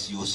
COC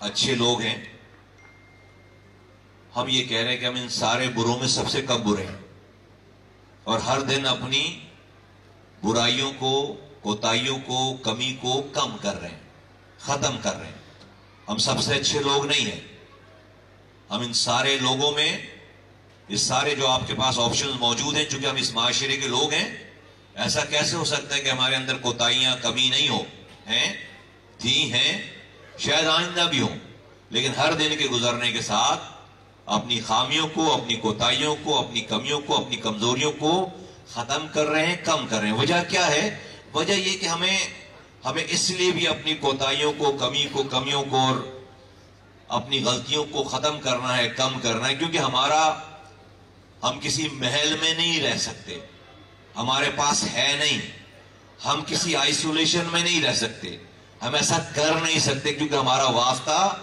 اچھے لوگ ہیں، ہم یہ کہہ رہے ہیں کہ ہم ان سارے بروں میں سب سے کم برے ہیں اور ہر دن اپنی برائیوں کو، کوتاہیوں کو، کمی کو کم کر رہے ہیں، ختم کر رہے ہیں۔ ہم سب سے اچھے لوگ نہیں ہیں۔ ہم ان سارے لوگوں میں، یہ سارے جو آپ کے پاس آپشنز موجود ہیں، چونکہ ہم اس معاشرے کے لوگ ہیں، ایسا کیسے ہو سکتا ہے کہ ہمارے اندر کوتاہیاں، کمی نہیں ہو؟ ہیں، تھی، ہیں، شاید آئندہ بھی ہوں، لیکن ہر دن کے گزرنے کے ساتھ اپنی خامیوں کو، اپنی کوتاہیوں کو، اپنی کمیوں کو، اپنی کمزوریوں کو ختم کر رہے ہیں، کم کر رہے ہیں۔ وجہ کیا ہے؟ وجہ یہ کہ ہمیں اس لیے بھی اپنی کوتاہیوں کو، کمیوں کو اور اپنی غلطیوں کو ختم کرنا ہے، کم کرنا ہے، کیونکہ ہم کسی محل میں نہیں رہ سکتے، ہمارے پاس ہے نہیں، ہم کسی آئسولیشن میں نہیں رہ سکتے، ہم ایسا کر نہیں سکتے، کیونکہ ہمارا واسطہ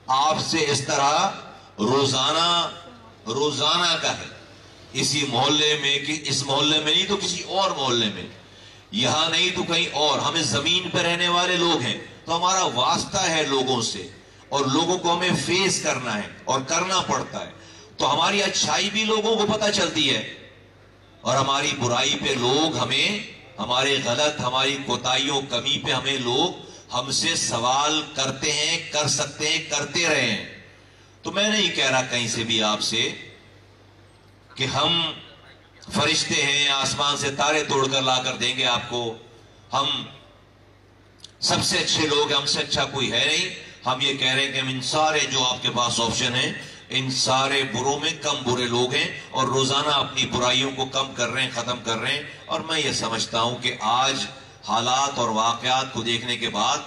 آپ سے اس طرح روزانہ کا ہے، اسی محلے میں، اس محلے میں نہیں تو کسی اور محلے میں، یہاں نہیں تو کہیں اور، ہم اس زمین پہ رہنے والے لوگ ہیں، تو ہمارا واسطہ ہے لوگوں سے، اور لوگوں کو ہمیں فیس کرنا ہے اور کرنا پڑتا ہے، تو ہماری اچھائی بھی لوگوں کو پتہ چلتی ہے اور ہماری برائی پہ لوگ ہمارے غلط، ہماری کوتاہیوں، کمی پہ ہمیں لوگ ہم سے سوال کرتے ہیں، کر سکتے ہیں، کرتے رہے ہیں۔ تو میں نہیں کہہ رہا کہیں سے بھی آپ سے کہ ہم فرشتے ہیں، آسمان سے تارے توڑ کر لا کر دیں گے آپ کو، ہم سب سے اچھے لوگ ہیں، ہم سے اچھا کوئی ہے نہیں۔ ہم یہ کہہ رہے ہیں کہ ہم ان سارے جو آپ کے پاس آپشن ہیں، ان سارے بروں میں کم برے لوگ ہیں اور روزانہ اپنی برائیوں کو کم کر رہے ہیں، ختم کر رہے ہیں۔ اور میں یہ سمجھتا ہوں کہ آج حالات اور واقعات کو دیکھنے کے بعد،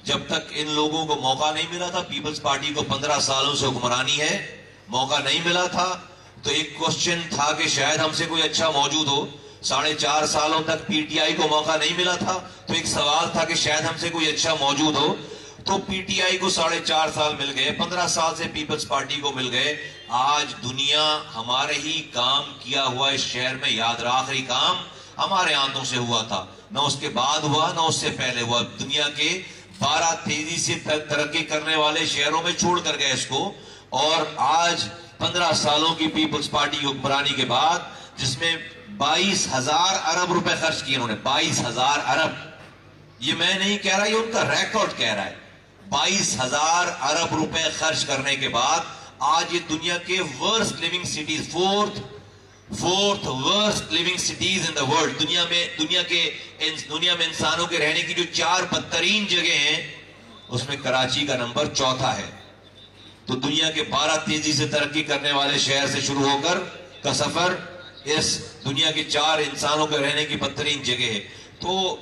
جب تک ان لوگوں کو موقع نہیں ملا تھا، پیپلز پارٹی کو 15 سالوں سے حکمرانی ہے، موقع نہیں ملا تھا، تو ایک کوشچن تھا کہ شاید ہم سے کوئی اچھا موجود ہو۔ 4.5 سالوں تک پی ٹی آئی کو موقع نہیں ملا تھا، تو ایک سوال تھا کہ شاید ہم سے کوئی اچھا موجود ہو، تو پی ٹی آئی کو 4.5 سال مل گئے، 15 سال سے پیپلز پارٹی کو مل گئے۔ آج دنیا ہمارے ہی کام کیا ہوا اس شہر میں یاد رہا، آخری کام ہمارے ہاتھوں سے ہوا تھا، نہ اس کے بعد ہوا نہ اس سے پہلے ہوا۔ دنیا کے 12 تیزی سے ترقی کرنے والے شہروں میں چھوڑ کر گئے اس کو، اور آج 15 سالوں کی پیپلز پارٹی کی حکمرانی کے بعد، جس میں 22,000 ارب روپے خرچ کیے انہوں نے، 22,000 ارب، یہ میں نہیں کہہ رہا، یہ ان کا ریکارڈ کہہ رہا ہے۔ 22,000 ارب روپے خرچ کرنے کے بعد آج یہ دنیا کے worst living cities, fourth worst living cities in the world, دنیا میں انسانوں کے رہنے کی جو 4 بدترین جگہ ہیں، اس میں کراچی کا نمبر 4 ہے۔ تو دنیا کے 12 تیزی سے ترقی کرنے والے شہر سے شروع ہو کر کا سفر اس دنیا کے 4 انسانوں کے رہنے کی بدترین جگہ ہے۔ تو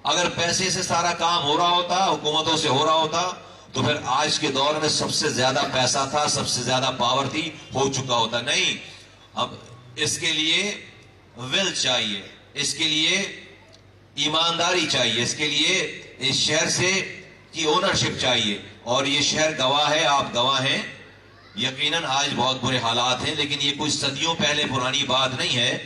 اگر پیسے سے سارا کام ہو رہا ہوتا، حکومتوں سے ہو رہا ہوتا، تو پھر آج کے دور میں سب سے زیادہ پیسہ تھا، سب سے زیادہ پاور تھی، ہو چکا ہوتا۔ نہیں، اب اس کے لیے ول چاہیے، اس کے لیے ایمانداری چاہیے، اس کے لیے اس شہر سے کی اونرشپ چاہیے، اور یہ شہر گواہ ہے، آپ گواہ ہیں۔ یقیناً آج بہت برے حالات ہیں، لیکن یہ کوئی صدیوں پہلے پرانی بات نہیں ہے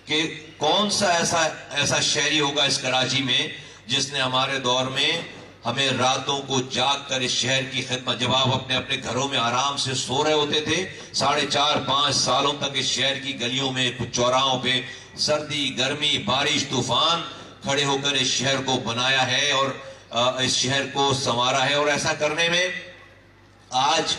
کہ کون سا ایسا شہری ہوگا اس کراچی میں جس نے ہمارے دور میں ہمیں راتوں کو جاگ کر اس شہر کی خدمت، جب آپ اپنے اپنے گھروں میں آرام سے سو رہے ہوتے تھے، 4.5-5 سالوں تک اس شہر کی گلیوں میں، کچھ چوراہوں پہ، سردی، گرمی، بارش، طوفان، کھڑے ہو کر اس شہر کو بنایا ہے اور اس شہر کو سنوارا ہے۔ اور ایسا کرنے میں آج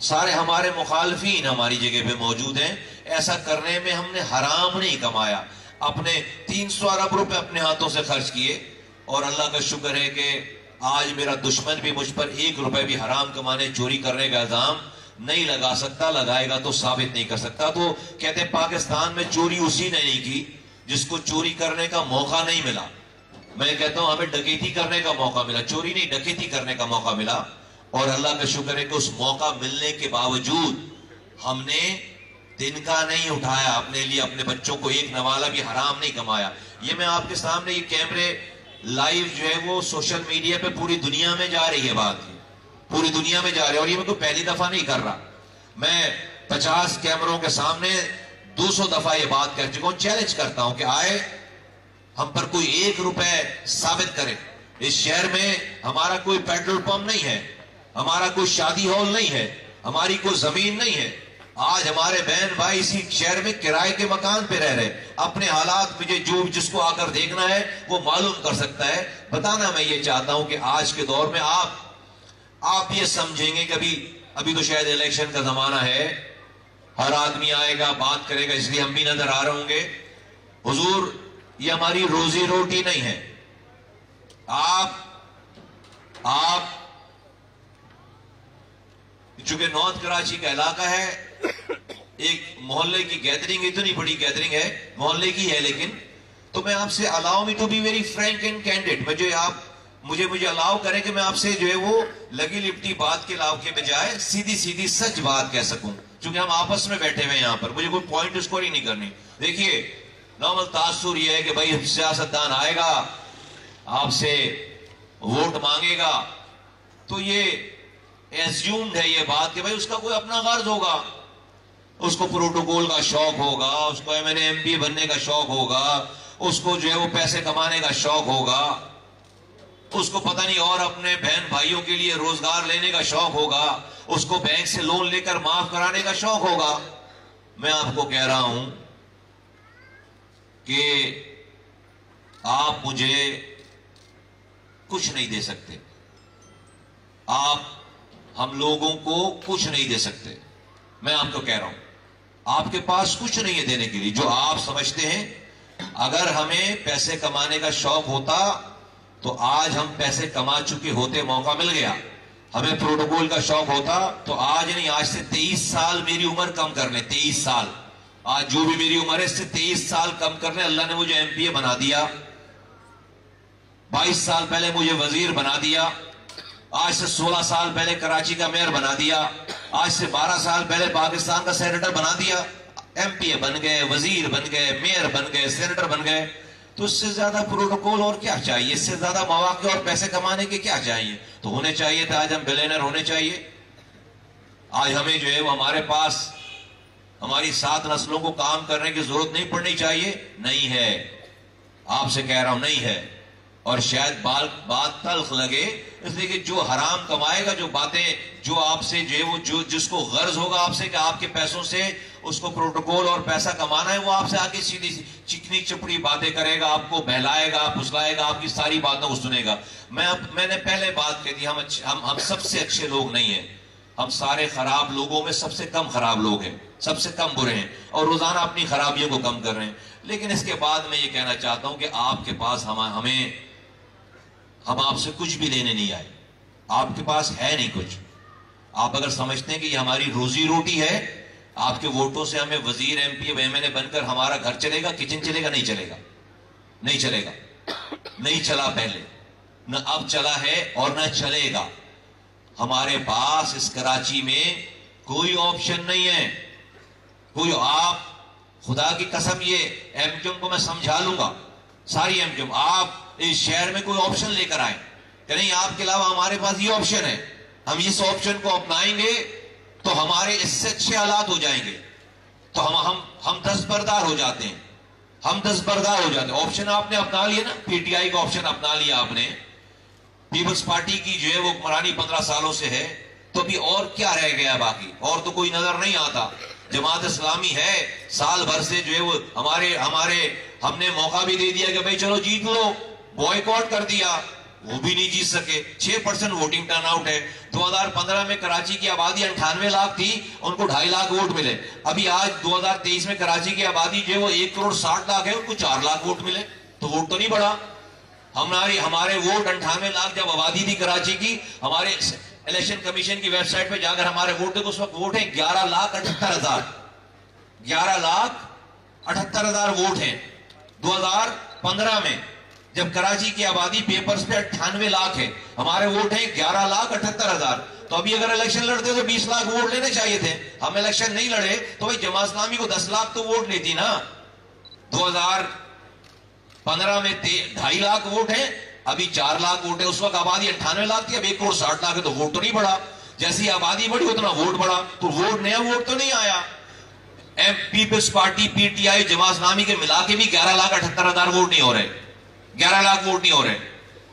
سارے ہمارے مخالفین ہماری جگہ پہ موجود ہیں، ایسا کرنے میں ہم نے حرام نہیں کمایا، اپنے 300 ارب روپے اپنے ہاتھوں سے خرچ کیے، اور اللہ کا شکر ہے کہ آج میرا دشمن بھی مجھ پر 1 روپے بھی حرام کمانے، چوری کرنے کا الزام نہیں لگا سکتا، لگائے گا تو ثابت نہیں کر سکتا۔ تو کہتے ہیں پاکستان میں چوری اسی نے نہیں کی جس کو چوری کرنے کا موقع نہیں ملا۔ میں کہتا ہوں ہمیں ڈکیتی کرنے کا موقع ملا، چوری نہیں، ڈکیتی کرنے کا موقع ملا، اور اللہ کا شکر ہے کہ اس موقع ملنے کے باوجود ہم نے دن کا نہیں اٹھایا، اپنے لیے، اپنے بچوں کو ایک نوالا بھی حرام نہیں کمایا۔ یہ میں آپ کے سامنے یہ کیمرے لائیو جو ہے وہ سوشل میڈیا پہ پوری دنیا میں جا رہی ہے، بات پوری دنیا میں جا رہی ہے، اور یہ میں کوئی پہلی دفعہ نہیں کر رہا، میں 50 کیمروں کے سامنے 200 دفعہ یہ بات کر چکا ہوں۔ چیلنج کرتا ہوں کہ آئے ہم پر کوئی 1 روپے ثابت کرے۔ اس شہر میں ہمارا کوئی پیٹرول پمپ نہیں ہے، ہمارا کوئی شادی ہال نہیں ہے, ہماری کوئی زمین نہیں ہے. آج ہمارے بہن بھائی اسی شہر میں کرائے کے مکان پہ رہ رہے, اپنے حالات مجھے جو جس کو آ کر دیکھنا ہے وہ معلوم کر سکتا ہے. بتانا میں یہ چاہتا ہوں کہ آج کے دور میں آپ یہ سمجھیں گے کہ ابھی تو شاید الیکشن کا زمانہ ہے, ہر آدمی آئے گا بات کرے گا, اس لیے ہم بھی نظر آ رہے ہوں گے. حضور یہ ہماری روزی روٹی نہیں ہے. آپ چونکہ نارتھ کراچی کا علاقہ ہے, ایک محلے کی گیدرنگ, اتنی بڑی گیدرنگ ہے محلے کی ہے, لیکن تو میں آپ سے allow me to be very frank and candid, مجھے الاؤ کریں کہ میں آپ سے جو ہے وہ لگی لپٹی بات کے بجائے سیدھی سچ بات کہہ سکوں, چونکہ ہم آپس میں بیٹھے ہوئے یہاں پر, مجھے کوئی پوائنٹ اسکور نہیں کرنی. دیکھیے نارمل تاثر یہ ہے کہ بھائی سیاستدان آئے گا آپ سے ووٹ مانگے گا تو یہ ایزیومڈ ہے یہ بات کہ بھائی اس کا کوئی اپنا غرض ہوگا, اس کو پروٹوکول کا شوق ہوگا, اس کو ایم بننے کا شوق ہوگا, اس کو جو ہے وہ پیسے کمانے کا شوق ہوگا, اس کو پتہ نہیں اور اپنے بہن بھائیوں کے لیے روزگار لینے کا شوق ہوگا, اس کو بینک سے لون لے کر معاف کرانے کا شوق ہوگا. میں آپ کو کہہ رہا ہوں کہ آپ مجھے کچھ نہیں دے سکتے, آپ ہم لوگوں کو کچھ نہیں دے سکتے. میں آپ کو کہہ رہا ہوں آپ کے پاس کچھ نہیں ہے دینے کے لیے. جو آپ سمجھتے ہیں اگر ہمیں پیسے کمانے کا شوق ہوتا تو آج ہم پیسے کما چکے ہوتے, موقع مل گیا. ہمیں پروٹوکول کا شوق ہوتا تو آج نہیں, آج سے 23 سال میری عمر کم کر لیں, 23 سال, آج جو بھی میری عمر ہے اس سے 23 سال کم کر لیں. اللہ نے مجھے MP بنا دیا, 22 سال پہلے مجھے وزیر بنا دیا, آج سے 16 سال پہلے کراچی کا میئر بنا دیا, آج سے 12 سال پہلے پاکستان کا سینیٹر بنا دیا. MP بن گئے, وزیر بن گئے, میئر بن گئے, سینیٹر بن گئے. تو اس سے زیادہ پروٹوکول اور کیا چاہیے, اس سے زیادہ مواقع اور پیسے کمانے کے کیا چاہیے. تو ہونے چاہیے تھا آج ہم بلینر ہونے چاہیے. آج ہمیں جو ہے وہ ہمارے پاس ہماری 7 نسلوں کو کام کرنے کی ضرورت نہیں پڑنی چاہیے. نہیں ہے, آپ سے کہہ رہا ہوں نہیں ہے. اور شاید بات تلخ لگے اس لیے کہ جو حرام کمائے گا, جو باتیں جو آپ سے جو ہے وہ جس کو غرض ہوگا آپ سے کہ آپ کے پیسوں سے اس کو پروٹوکول اور پیسہ کمانا ہے, وہ آپ سے آگے سیدھی چکنی چپڑی باتیں کرے گا, آپ کو بہلائے گا, پھسلائے گا, آپ کی ساری باتوں کو سنے گا. میں نے پہلے بات کہی تھی, ہم سب سے اچھے لوگ نہیں ہیں, ہم سارے خراب لوگوں میں سب سے کم خراب لوگ ہیں, سب سے کم برے ہیں, اور روزانہ اپنی خرابیوں کو کم کر رہے ہیں. لیکن اس کے بعد میں یہ کہنا چاہتا ہوں کہ آپ کے پاس ہم آپ سے کچھ بھی لینے نہیں آئے, آپ کے پاس ہے نہیں کچھ. آپ اگر سمجھتے ہیں کہ یہ ہماری روزی روٹی ہے, آپ کے ووٹوں سے ہمیں وزیر MP MLA بن کر ہمارا گھر چلے گا, کچن چلے گا, نہیں چلے گا, نہیں چلے گا, نہیں چلا پہلے, نہ اب چلا ہے اور نہ چلے گا. ہمارے پاس اس کراچی میں کوئی آپشن نہیں ہے, کوئی. آپ خدا کی قسم یہ MQM کو میں سمجھا لوں گا, ساری MQM, آپ اس شہر میں کوئی آپشن لے کر آئیں کہ نہیں آپ کے علاوہ ہمارے پاس یہ آپشن ہے, ہم اس آپشن کو اپنائیں گے تو ہمارے اس سے اچھے حالات ہو جائیں گے. تو ہم دستبردار ہو جاتے ہیں, ہم دستبردار ہو جاتے ہیں. آپشن آپ نے اپنا لیا نا, PTI کا آپشن اپنا لیا آپ نے, پیپلز پارٹی کی جو ہے وہ حکمرانی 15 سالوں سے ہے, تو ابھی اور کیا رہ گیا باقی, اور تو کوئی نظر نہیں آتا. جماعت اسلامی ہے, سال بھر سے جو ہے وہ ہم نے موقع بھی دے دیا کہ بھائی چلو جیت لو, بوائیکاٹ کر دیا, وہ بھی نہیں جیت سکے. 6% ووٹنگ ٹرن آؤٹ ہے. 2015 میں کراچی کی آبادی 98 لاکھ تھی, ان کو 2.5 لاکھ ووٹ ملے. ابھی آج 2023 میں کراچی کی آبادی جو ہے وہ 1 کروڑ 60 لاکھ ہے, ان کو 4 لاکھ ووٹ ملے. تو ووٹ تو نہیں بڑھا. ہمارے ووٹ 98 لاکھ جب آبادی تھی کراچی کی, ہمارے الیکشن کمیشن کی ویب سائٹ پہ جا کر ہمارے ووٹ تھے تو اس وقت ووٹ ہیں 11,78,000. 11,78,000 ووٹ ہیں 2015 میں, جب کراچی کی آبادی پیپرز پہ 98 لاکھ ہے, ہمارے ووٹ ہیں 11,78,000. تو ابھی اگر الیکشن لڑتے تو 20 لاکھ ووٹ لینے چاہیے تھے. ہم الیکشن نہیں لڑے تو بھائی جماعت اسلامی کو 10 لاکھ تو ووٹ لیتی نا. 2015 میں 2.5 لاکھ ووٹ ہیں, ابھی 4 لاکھ ووٹ ہے. اس وقت آبادی 98 لاکھ تھی, اب 1 کروڑ 60 لاکھ ہے, تو ووٹ تو نہیں بڑھا. جیسی آبادی بڑھی اتنا ووٹ بڑھا, تو ووٹ نیا ووٹ تو نہیں آیا. Peoples party, PTI, Jamaat Islami کے ملا کے بھی 11,78,000 ووٹ نہیں ہو رہے, 11 لاکھ ووٹ نہیں ہو رہے.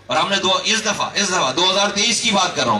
اور ہم نے اس دفعہ 2023 کی بات کر رہا ہوں,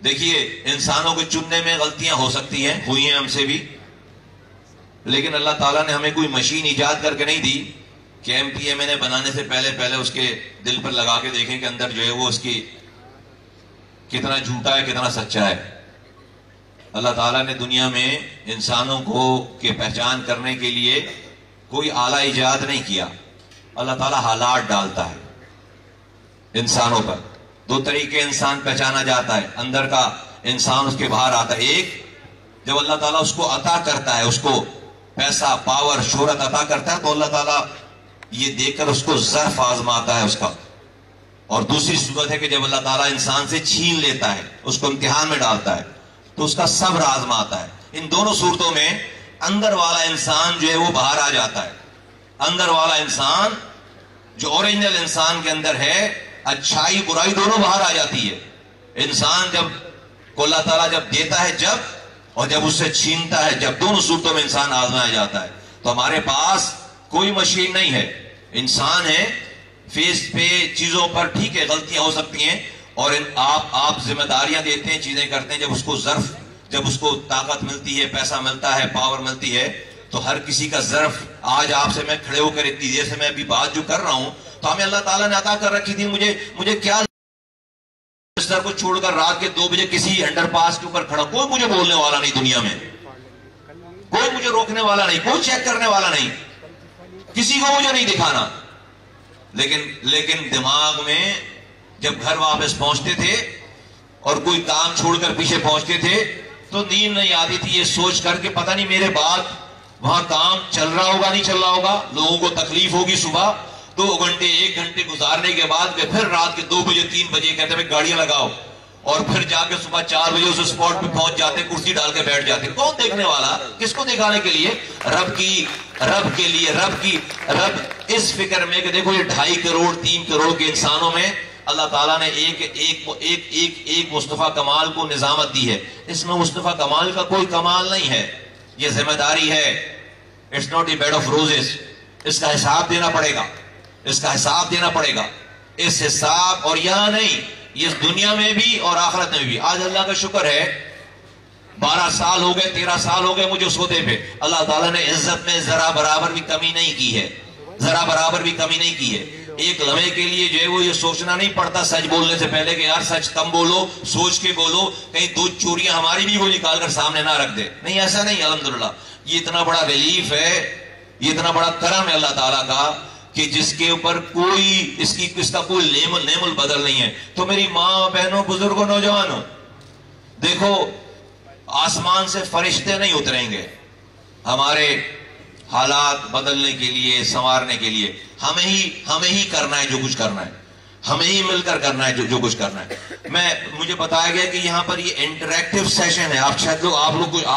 دیکھیے انسانوں کو چننے میں غلطیاں ہو سکتی ہیں، ہوئی ہیں ہم سے بھی، لیکن اللہ تعالیٰ نے ہمیں کوئی مشین ایجاد کر کے نہیں دی کہ ایم پی ایم اے بنانے سے پہلے اس کے دل پر لگا کے دیکھیں کہ اندر جو ہے وہ اس کی کتنا جھوٹا ہے کتنا سچا ہے۔ اللہ تعالیٰ نے دنیا میں انسانوں کو کہ پہچان کرنے کے لیے کوئی آلہ ایجاد نہیں کیا، اللہ تعالیٰ حالات ڈالتا ہے انسانوں پر۔ دو طریقے انسان پہچانا جاتا ہے، اندر کا انسان اس کے باہر آتا ہے۔ ایک جب اللہ تعالیٰ اس کو عطا کرتا ہے، اس کو پیسہ پاور شہرت عطا کرتا ہے تو اللہ تعالیٰ یہ دیکھ کر اس کو ظرف آزماتا ہے اس کا، اور دوسری صورت ہے کہ جب اللہ تعالیٰ انسان سے چھین لیتا ہے، اس کو امتحان میں ڈالتا ہے تو اس کا صبر آزماتا ہے۔ ان دونوں صورتوں میں اندر والا انسان جو ہے وہ باہر آ جاتا ہے۔ اندر والا انسان جو اوریجنل انسان کے اندر ہے، اچھائی برائی دونوں باہر آ جاتی ہے۔ انسان جب کو اللہ تعالیٰ جب دیتا ہے جب، اور جب اس سے چھینتا ہے جب، دونوں صورتوں میں انسان آزمایا جاتا ہے۔ تو ہمارے پاس کوئی مشین نہیں ہے، انسان ہے، فیس پہ چیزوں پر ٹھیک ہے غلطیاں ہو سکتی ہیں، اور آپ ذمہ داریاں دیتے ہیں، چیزیں کرتے ہیں، جب اس کو ظرف، جب اس کو طاقت ملتی ہے، پیسہ ملتا ہے، پاور ملتی ہے، تو ہر کسی کا ظرف، آج آپ سے میں کھڑے ہو کر اتنی دیر سے میں ابھی بات جو کر رہا ہوں تو ہمیں اللہ تعالیٰ نے عطا کر رکھی تھی۔ مجھے کیا بستر کو چھوڑ کر رات کے 2 بجے کسی انڈر پاس کے اوپر کھڑا، کوئی مجھے بولنے والا نہیں دنیا میں، کوئی مجھے روکنے والا نہیں، کوئی چیک کرنے والا نہیں، کسی کو مجھے نہیں دکھانا۔ لیکن دماغ میں جب گھر واپس پہنچتے تھے اور کوئی کام چھوڑ کر پیچھے پہنچتے تھے تو نیند نہیں آتی تھی، یہ سوچ کر کہ پتہ نہیں میرے بعد وہاں کام چل رہا ہوگا نہیں چل رہا ہوگا، لوگوں کو تکلیف ہوگی۔ صبح 2 گھنٹے 1 گھنٹے گزارنے کے بعد پھر رات کے 2 بجے 3 بجے کہتے ہیں گاڑیاں لگاؤ، اور پھر جا کے صبح 4 بجے اس اسپاٹ پہ پہنچ جاتے، کرسی ڈال کے بیٹھ جاتے۔ کون دیکھنے والا؟ کس کو دکھانے کے لیے؟ رب کے لیے۔ رب اس فکر میں کہ دیکھو یہ 2.5 کروڑ 3 کروڑ کے انسانوں میں اللہ تعالیٰ نے ایک مصطفیٰ کمال کو نظامت دی ہے۔ اس میں مصطفیٰ کمال کا کوئی کمال نہیں ہے، یہ ذمہ داری ہے۔ It's not a bed of roses, اس کا حساب دینا پڑے گا، اس کا حساب دینا پڑے گا۔ اس حساب، اور یہاں نہیں، یہ دنیا میں بھی اور آخرت میں بھی۔ آج اللہ کا شکر ہے 12 سال ہو گئے 13 سال ہو گئے مجھے اس عہدے پہ، اللہ تعالیٰ نے عزت میں ذرا برابر بھی کمی نہیں کی ہے، ذرا برابر بھی کمی نہیں کی ہے۔ ایک لمحے کے لیے جو ہے وہ یہ سوچنا نہیں پڑتا سچ بولنے سے پہلے کہ یار سچ کم بولو، سوچ کے بولو، کہیں 2 چوریاں ہماری بھی وہ نکال کر سامنے نہ رکھ دے۔ نہیں، ایسا نہیں، الحمدللہ۔ یہ اتنا بڑا ریلیف ہے، یہ اتنا بڑا کرم ہے اللہ تعالیٰ کا کہ جس کے اوپر کوئی اس کا کوئی نیم البدل نہیں ہے۔ تو میری ماں، بہنوں، بزرگوں، نوجوانوں، دیکھو آسمان سے فرشتے نہیں اتریں گے ہمارے حالات بدلنے کے لیے، سنوارنے کے لیے۔ ہمیں ہی کرنا ہے جو کچھ کرنا ہے، ہمیں ہی مل کر کرنا ہے جو کچھ کرنا ہے۔ مجھے بتایا گیا کہ یہاں پر یہ انٹریکٹیو سیشن ہے، آپ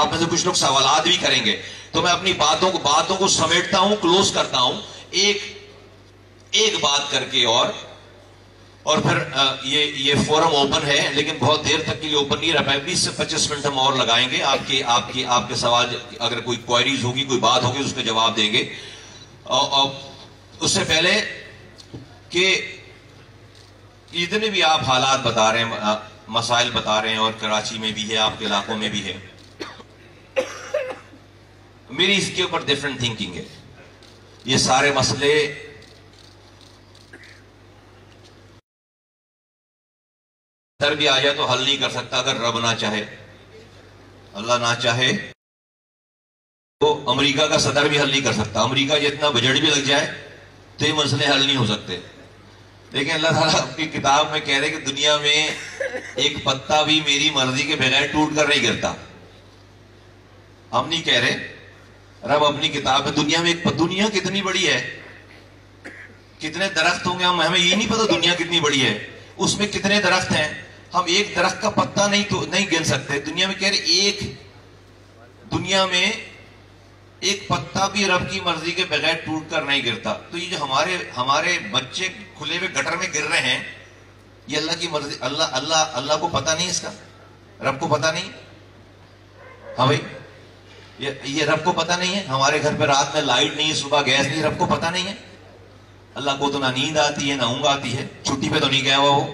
میں سے کچھ لوگ سوالات بھی کریں گے، تو میں اپنی باتوں کو سمیٹتا ہوں، کلوز کرتا ہوں ایک بات کر کے، اور پھر یہ فورم اوپن ہے، لیکن بہت دیر تک کے لیے اوپن نہیں رہ پائے۔ 20 سے 25 منٹ ہم اور لگائیں گے۔ آپ کے سوال، اگر کوئی کوئریز ہوگی، کوئی بات ہوگی، اس کا جواب دیں گے۔ اور اس سے پہلے کہ جتنے بھی آپ حالات بتا رہے ہیں، مسائل بتا رہے ہیں، اور کراچی میں بھی ہے، آپ کے علاقوں میں بھی ہے، میری اس کے اوپر ڈفرنٹ تھنکنگ ہے۔ یہ سارے مسئلے صدر بھی آ جائے تو حل نہیں کر سکتا اگر رب نہ چاہے، اللہ نہ چاہے تو امریکہ کا صدر بھی حل نہیں کر سکتا۔ امریکہ جتنا بجٹ بھی لگ جائے تو یہ مسئلے حل نہیں ہو سکتے۔ لیکن اللہ تعالیٰ اپنی کتاب میں کہہ رہے کہ دنیا میں ایک پتا بھی میری مرضی کے بغیر ٹوٹ کر نہیں گرتا۔ ہم نہیں کہہ رہے، رب اپنی کتاب میں دنیا میں دنیا کتنی بڑی ہے، کتنے درخت ہوں گے، ہمیں یہ نہیں پتا دنیا کتنی بڑی ہے، اس میں کتنے درخت ہیں، ہم ایک درخت کا پتا نہیں گن سکتے۔ دنیا میں کہہ رہے دنیا میں ایک پتا بھی رب کی مرضی کے بغیر ٹوٹ کر نہیں گرتا۔ تو یہ جو ہمارے بچے کھلے ہوئے گٹر میں گر رہے ہیں، یہ اللہ کی مرضی، اللہ کو پتا نہیں، اس کا رب کو پتا نہیں۔ ہاں بھائی، یہ رب کو پتا نہیں ہے۔ ہمارے گھر پہ رات میں لائٹ نہیں ہے، صبح گیس نہیں، رب کو پتا نہیں ہے۔ اللہ کو تو نہ نیند آتی ہے نہ اونگ آتی ہے، چھٹی پہ تو نہیں گیا ہوا وہ،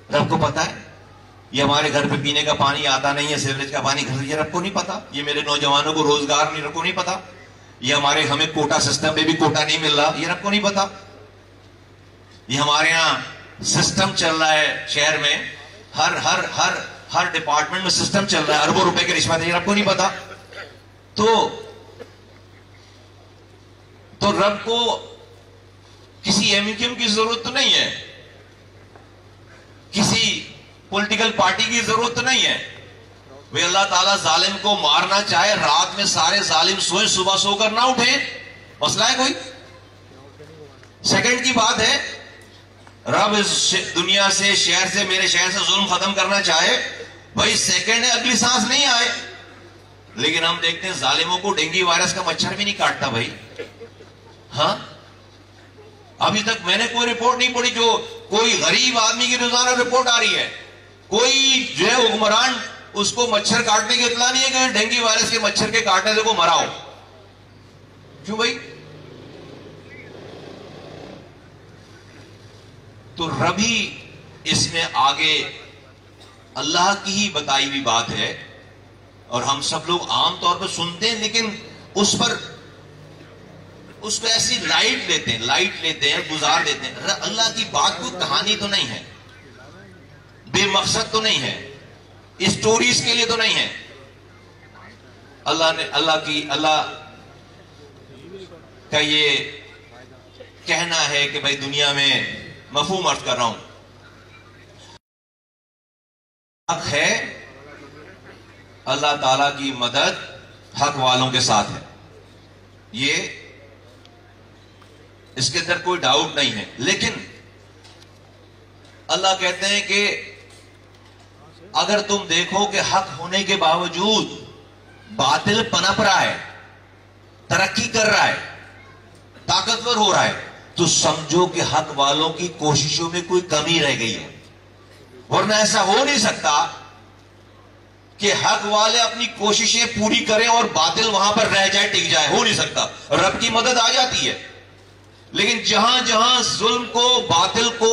رب کو پتا ہے۔ یہ ہمارے گھر پہ پینے کا پانی آتا نہیں ہے، سیوریج کا پانی گھر، یہ رب کو نہیں پتا. یہ میرے نوجوانوں کو روزگار نہیں، رب کو نہیں پتا. یہ ہمیں کوٹا سسٹم میں بھی کوٹا نہیں مل رہا، یہ رب کو نہیں پتا. یہ ہمارے یہاں سسٹم چل رہا ہے شہر میں، ہر ڈپارٹمنٹ میں سسٹم چل رہا ہے، اربوں روپے کی رشوت ہے، یہ رب کو نہیں پتا. تو رب کو کسی ایم کی ضرورت تو نہیں ہے، کسی پولیٹیکل پارٹی کی ضرورت تو نہیں ہے. وہ اللہ تعالیٰ ظالم کو مارنا چاہے، رات میں سارے ظالم سوئے، صبح سو کر نہ اٹھیں، مسئلہ ہے کوئی؟ سیکنڈ کی بات ہے، رب اس دنیا سے، شہر سے، میرے شہر سے ظلم ختم کرنا چاہے، بھائی سیکنڈ ہے، اگلی سانس نہیں آئے. لیکن ہم دیکھتے ہیں ظالموں کو ڈینگی وائرس کا مچھر بھی نہیں کاٹتا بھائی. ہاں ابھی تک میں نے کوئی رپورٹ نہیں پڑھی جو کوئی غریب آدمی کی روزانہ رپورٹ آ رہی ہے، کوئی جو ہے حکمران اس کو مچھر کاٹنے کی اطلاع نہیں ہے کہ ڈینگی وائرس کے مچھر کے کاٹنے سے کو مرا ہو. کیوں بھائی؟ تو رب ہی اس میں آگے اللہ کی ہی بتائی ہوئی بات ہے، اور ہم سب لوگ عام طور پر سنتے ہیں لیکن اس کو ایسی لائٹ لیتے ہیں، گزار دیتے ہیں. اللہ کی بات کو کہانی تو نہیں ہے، بے مقصد تو نہیں ہے، اسٹوریز کے لیے تو نہیں ہے. اللہ کا یہ کہنا ہے کہ بھائی دنیا میں مفہوم عرض کر رہا ہوں، حق ہے، اللہ تعالیٰ کی مدد حق والوں کے ساتھ ہے، یہ اس کے اندر کوئی ڈاؤٹ نہیں ہے. لیکن اللہ کہتے ہیں کہ اگر تم دیکھو کہ حق ہونے کے باوجود باطل پنپ رہا ہے، ترقی کر رہا ہے، طاقتور ہو رہا ہے، تو سمجھو کہ حق والوں کی کوششوں میں کوئی کمی رہ گئی ہے. ورنہ ایسا ہو نہیں سکتا کہ حق والے اپنی کوششیں پوری کریں اور باطل وہاں پر رہ جائے، ٹک جائے. ہو نہیں سکتا. رب کی مدد آ جاتی ہے، لیکن جہاں جہاں ظلم کو، باطل کو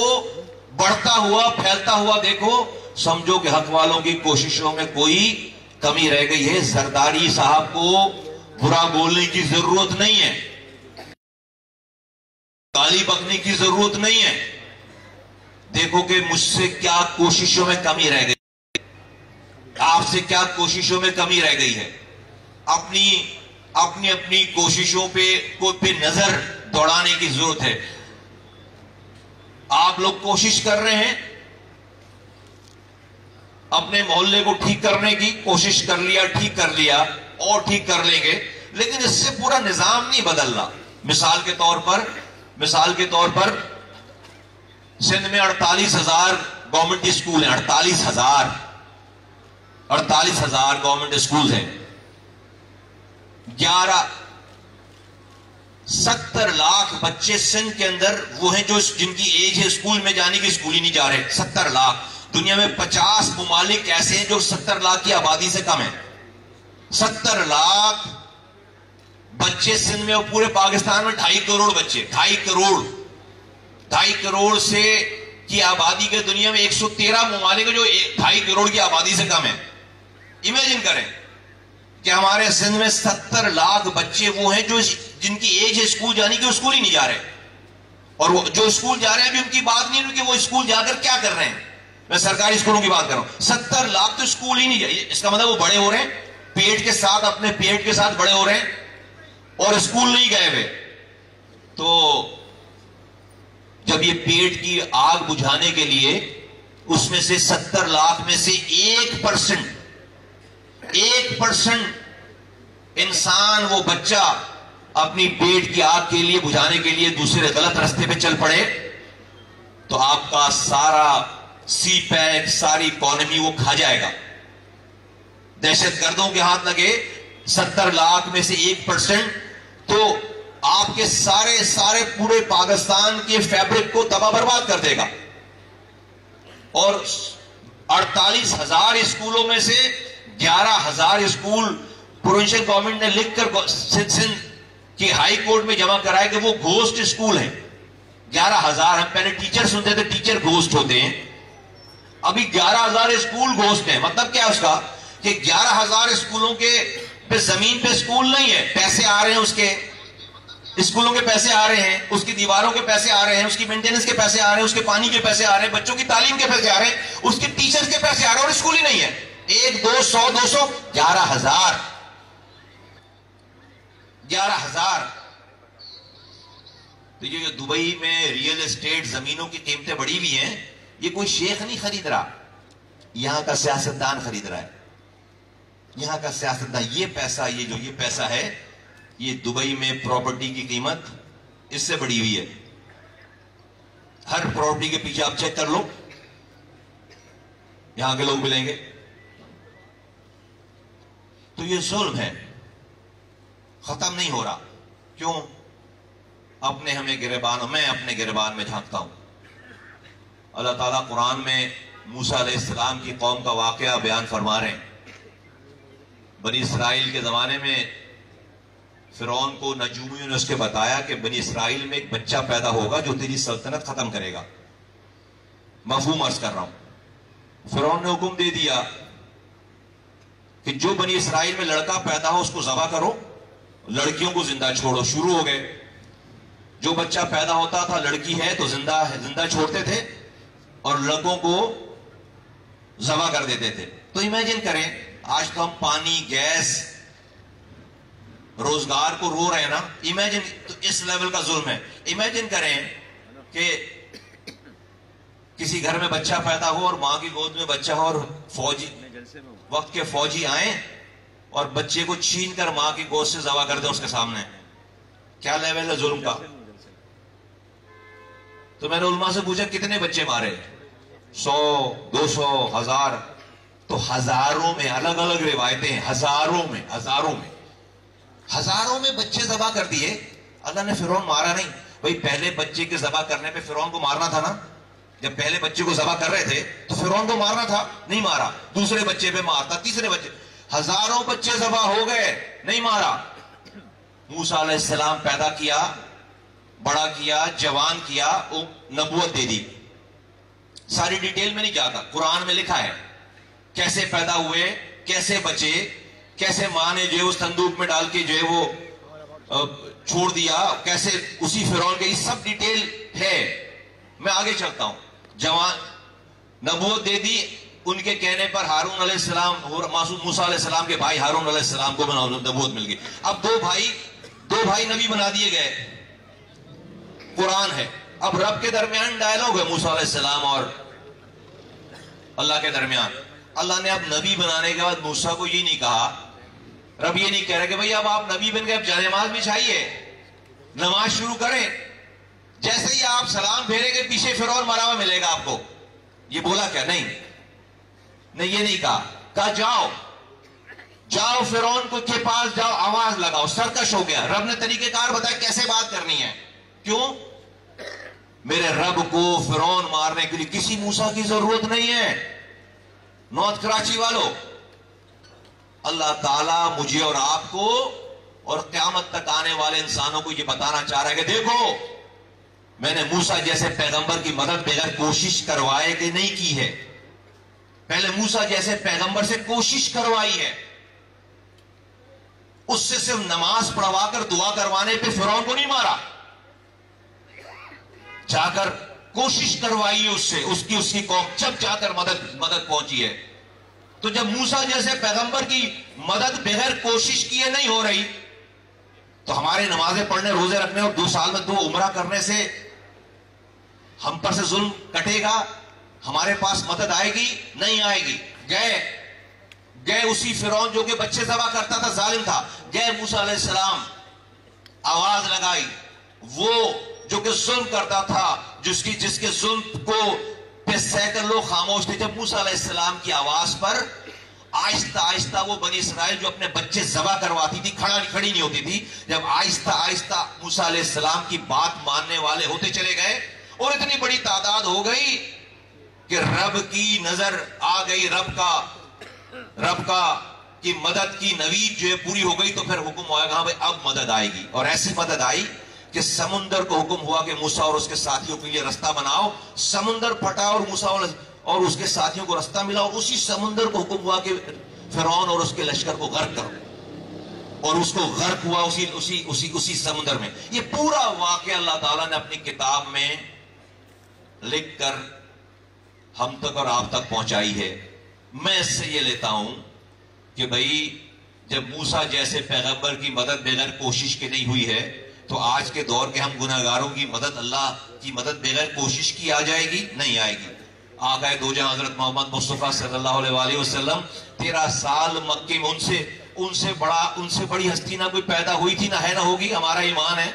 بڑھتا ہوا، پھیلتا ہوا دیکھو، سمجھو کہ حق والوں کی کوششوں میں کوئی کمی رہ گئی ہے. زرداری صاحب کو برا بولنے کی ضرورت نہیں ہے، گالی بکنے کی ضرورت نہیں ہے. دیکھو کہ مجھ سے کیا کوششوں میں کمی رہ گئی، آپ سے کیا کوششوں میں کمی رہ گئی ہے. اپنی کوششوں پہ نظر دوڑانے کی ضرورت ہے. آپ لوگ کوشش کر رہے ہیں اپنے محلے کو ٹھیک کرنے کی، کوشش کر لیا، ٹھیک کر لیا، اور ٹھیک کر لیں گے، لیکن اس سے پورا نظام نہیں بدل رہا. مثال کے طور پر سندھ میں 48,000 گورنمنٹ اسکول ہیں. 48,000 گورنمنٹ اسکول ہیں. 70 لاکھ بچے سندھ کے اندر وہ ہیں جن کی ایج ہے اسکول میں جانے کی، اسکول ہی نہیں جا رہے. 70 لاکھ. دنیا میں 50 ممالک ایسے ہیں جو 70 لاکھ کی آبادی سے کم ہیں. 70 لاکھ بچے سندھ میں، اور پورے پاکستان میں 2.5 کروڑ بچے. 2.5 کروڑ سے کی آبادی کے دنیا میں 113 ممالک جو 2.5 کروڑ کی آبادی سے کم ہیں. امیجن کریں کہ ہمارے سندھ میں 70 لاکھ بچے وہ ہیں جن کی ایج ہے اسکول جانے کی، اسکول ہی نہیں جا رہے. اور وہ جو اسکول جا رہے ہیں ابھی ان کی بات نہیں کہ وہ اسکول جا کر کیا کر رہے ہیں. میں سرکاری اسکولوں کی بات کر رہا ہوں. 70 لاکھ تو اسکول ہی نہیں جائے. اس کا مطلب وہ بڑے ہو رہے ہیں، اپنے پیٹ کے ساتھ بڑے ہو رہے ہیں اور اسکول نہیں گئے ہوئے. تو جب یہ پیٹ کی آگ بجھانے کے لیے اس میں سے 70 لاکھ میں سے 1% انسان، وہ بچہ اپنی پیٹ کی آگ کے لیے بجھانے کے لیے دوسرے غلط راستے پہ چل پڑے، تو آپ کا سارا سی پیک، ساری اکانومی وہ کھا جائے گا. دہشت گردوں کے ہاتھ لگے 70 لاکھ میں سے 1%، تو آپ کے سارے پورے پاکستان کے فیبرک کو تباہ برباد کر دے گا. اور 48,000 اسکولوں میں سے 11,000 اسکول پروونشل گورنمنٹ نے لکھ کر سندھ کی ہائی کورٹ میں جمع کرایا کہ وہ گھوسٹ اسکول ہیں. 11,000. ہم پہلے ٹیچر سنتے تھے، ٹیچر گھوسٹ ہوتے ہیں. ابھی 11,000 اسکول گھوسٹ ہیں. مطلب کیا اس کا کہ 11,000 اسکولوں کے پہ زمین پہ اسکول نہیں ہے, پیسے آ رہے ہیں, اس کے اسکولوں کے پیسے آ رہے ہیں, اس کی دیواروں کے پیسے آ رہے ہیں, اس کی مینٹیننس کے پیسے آ رہے ہیں, اس کے پانی کے پیسے آ رہے ہیں, بچوں کی تعلیم کے پیسے آ رہے ہیں, اس کے ٹیچرز کے پیسے آ رہے ہیں, اور اسکول ہی نہیں ہے. 1 2 100 200 11,000. تو یہ جو دبئی میں ریئل اسٹیٹ زمینوں کی قیمتیں بڑھی ہوئی ہیں, یہ کوئی شیخ نہیں خرید رہا, یہاں کا سیاستدان خرید رہا ہے. یہاں کا سیاستدان, یہ پیسہ ہے, یہ دبئی میں پراپرٹی کی قیمت اس سے بڑھی ہوئی ہے. ہر پراپرٹی کے پیچھے آپ چیک کر لو, یہاں کے لوگ ملیں گے. تو یہ ظلم ہے, ختم نہیں ہو رہا. کیوں؟ اپنے ہمیں گریبان, میں اپنے گریبان میں جھانکتا ہوں. اللہ تعالیٰ قرآن میں موسیٰ علیہ السلام کی قوم کا واقعہ بیان فرما رہے ہیں. بنی اسرائیل کے زمانے میں فرعون کو نجومیوں نے اس کے بتایا کہ بنی اسرائیل میں ایک بچہ پیدا ہوگا جو تیری سلطنت ختم کرے گا. مفہوم عرض کر رہا ہوں. فرعون نے حکم دے دیا کہ جو بنی اسرائیل میں لڑکا پیدا ہو اس کو ذبح کرو, لڑکیوں کو زندہ چھوڑو. شروع ہو گئے. جو بچہ پیدا ہوتا تھا لڑکی ہے تو زندہ چھوڑتے تھے اور لڑکوں کو ذبح کر دیتے تھے. تو امیجن کریں, آج تو ہم پانی, گیس, روزگار کو رو رہے ہیں نا. امیجن, تو اس لیول کا ظلم ہے. امیجن کریں کہ کسی گھر میں بچہ پیدا ہو اور ماں کی گود میں بچہ ہو, اور فوجی, وقت کے فوجی آئیں اور بچے کو چھین کر ماں کی گود سے ذبح کر دیں اس کے سامنے. کیا لیول ہے ظلم کا؟ تو میں نے علماء سے پوچھا کتنے بچے مارے؟ 100 200 1000. تو ہزاروں میں, الگ الگ روایتیں ہیں, ہزاروں میں بچے ذبح کر دیے. اللہ نے فرعون مارا نہیں. بھئی پہلے بچے کے ذبح کرنے پہ فرعون کو مارنا تھا نا. جب پہلے بچے کو ذبح کر رہے تھے تو فرعون کو مارنا تھا, نہیں مارا. دوسرے بچے پہ مارتا, تیسرے بچے, ہزاروں بچے ذبح ہو گئے, نہیں مارا. موسیٰ علیہ السلام پیدا کیا, بڑا کیا, جوان کیا, نبوت دے دی. ساری ڈیٹیل میں نہیں جاتا, قرآن میں لکھا ہے کیسے پیدا ہوئے, کیسے بچے, کیسے ماں نے جو ہے اس صندوق میں ڈال کے جو ہے وہ چھوڑ دیا, کیسے اسی فرعون کے, یہ سب ڈیٹیل ہے. میں آگے چلتا ہوں. جوان, نبوت دے دی. ان کے کہنے پر ہارون علیہ السلام, موسیٰ علیہ السلام کے بھائی ہارون علیہ السلام کو نبوت مل گئی. اب دو بھائی نبی بنا دیے گئے. قرآن ہے. اب رب کے درمیان ڈائلاگ ہے موسیٰ علیہ السلام اور اللہ کے درمیان. اللہ نے اب نبی بنانے کے بعد موسیٰ کو یہ نہیں کہا, رب یہ نہیں کہہ رہے کہ بھئی اب آپ نبی بن گئے, اب جانماز بچھائیے, نماز شروع کریں. جیسے ہی آپ سلام پھیریں گے پیچھے فرعون مرا ہوا ملے گا آپ کو. یہ بولا کیا؟ نہیں, یہ نہیں کہا. کہا جاؤ فرعون کے پاس جاؤ, آواز لگاؤ. سرکش ہو گیا. رب نے طریقہ کار بتایا کیسے بات کرنی ہے. کیوں؟ میرے رب کو فرعون مارنے کے لیے کسی موسیٰ کی ضرورت نہیں ہے. نارتھ کراچی والوں, اللہ تعالیٰ مجھے اور آپ کو اور قیامت تک آنے والے انسانوں کو یہ بتانا چاہ رہا ہے کہ دیکھو میں نے موسیٰ جیسے پیغمبر کی مدد بغیر کوشش کروائے کہ نہیں کی ہے. پہلے موسیٰ جیسے پیغمبر سے کوشش کروائی ہے. اس سے صرف نماز پڑھوا کر دعا کروانے پہ فرعون کو نہیں مارا, جا کر کوشش کروائی ہے اس سے, اس کی قوم, جب جا کر مدد پہنچی ہے. تو جب موسیٰ جیسے پیغمبر کی مدد بغیر کوشش کیے نہیں ہو رہی تو ہمارے نمازیں پڑھنے, روزے رکھنے اور 2 سال میں 2 عمرہ کرنے سے ہم پر سے ظلم کٹے گا؟ ہمارے پاس مدد آئے گی؟ نہیں آئے گی. گئے اسی فرعون جو کہ بچے ذبح کرتا تھا, ظالم تھا, گئے موسیٰ علیہ السلام, آواز لگائی. وہ جو کہ ظلم کرتا تھا, جس کے ظلم کو پہ سینکڑ لوگ خاموش تھے, جب موسیٰ علیہ السلام کی آواز پر آہستہ آہستہ وہ بنی اسرائیل جو اپنے بچے ذبح کرواتی تھی, کھڑی نہیں ہوتی تھی, جب آہستہ آہستہ موسیٰ علیہ السلام کی بات ماننے والے ہوتے چلے گئے اور اتنی بڑی تعداد ہو گئی کہ رب کی نظر آ گئی, رب کا کی مدد کی نوید جو ہے پوری ہو گئی. تو پھر حکم ہوا کہ ہاں بھائی اب مدد آئے گی. اور ایسی مدد آئی کہ سمندر کو حکم ہوا کہ موسیٰ اور اس کے ساتھیوں کے لیے رستہ بناؤ. سمندر پھٹا اور موسیٰ اور اس کے ساتھیوں کو رستہ ملا اور اسی سمندر کو حکم ہوا کہ فرعون اور اس کے لشکر کو غرق کرو، اور اس کو غرق ہوا اسی سمندر میں. یہ پورا واقعہ اللہ تعالیٰ نے اپنی کتاب میں لکھ کر ہم تک اور آپ تک پہنچائی ہے. میں اس سے یہ لیتا ہوں کہ بھائی جب موسیٰ جیسے پیغمبر کی مدد بغیر کوشش کے نہیں ہوئی ہے تو آج کے دور کے ہم گناہگاروں کی مدد، اللہ کی مدد بغیر کوشش کی آ جائے گی؟ نہیں آئے گی. آقا دو جہاں حضرت محمد مصطفیٰ صلی اللہ علیہ وسلم 13 سال مکے میں ان سے بڑی ہستی نہ کوئی پیدا ہوئی تھی، نہ ہے نہ ہوگی. ہمارا ایمان ہے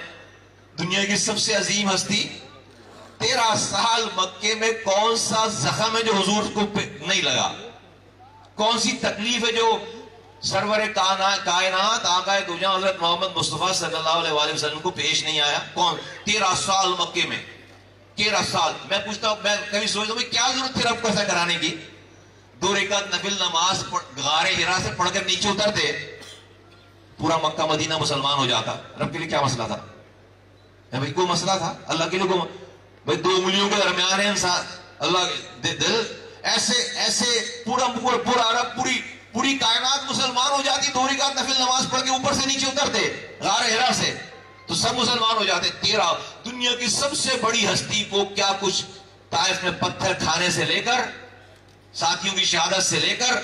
دنیا کی سب سے عظیم ہستی. 13 سال مکے میں کون سا زخم ہے جو حضور کو نہیں لگا؟ کون سی تکلیف ہے جو سرور کائنات آقا دو جہاں حضرت محمد مصطفیٰ صلی اللہ علیہ وسلم کو پیش نہیں آیا؟ کون؟ 13 سال مکے میں، 13 سال. میں پوچھتا ہوں، میں کبھی سوچتا ہوں کیا ضرورت تھی رب کو ایسا کرانے کی؟ 2 رکعت نفل نماز غار حرا سے پڑھ کر نیچے اترتے، پورا مکہ مدینہ مسلمان ہو جاتا. رب کے لیے کیا مسئلہ تھا بھائی؟ کوئی مسئلہ تھا اللہ کے لیے؟ بھائی 2 انگلیوں کے درمیان ہے انسان، اللہ دل ایسے پورا عرب پوری کائنات مسلمان ہو جاتی. 2 رکعت نفل نماز پڑھ کے اوپر سے نیچے اترتے غار حرا سے تو سب مسلمان ہو جاتے. 13 دنیا کی سب سے بڑی ہستی کو کیا کچھ طائف میں پتھر کھانے سے لے کر، ساتھیوں کی شہادت سے لے کر،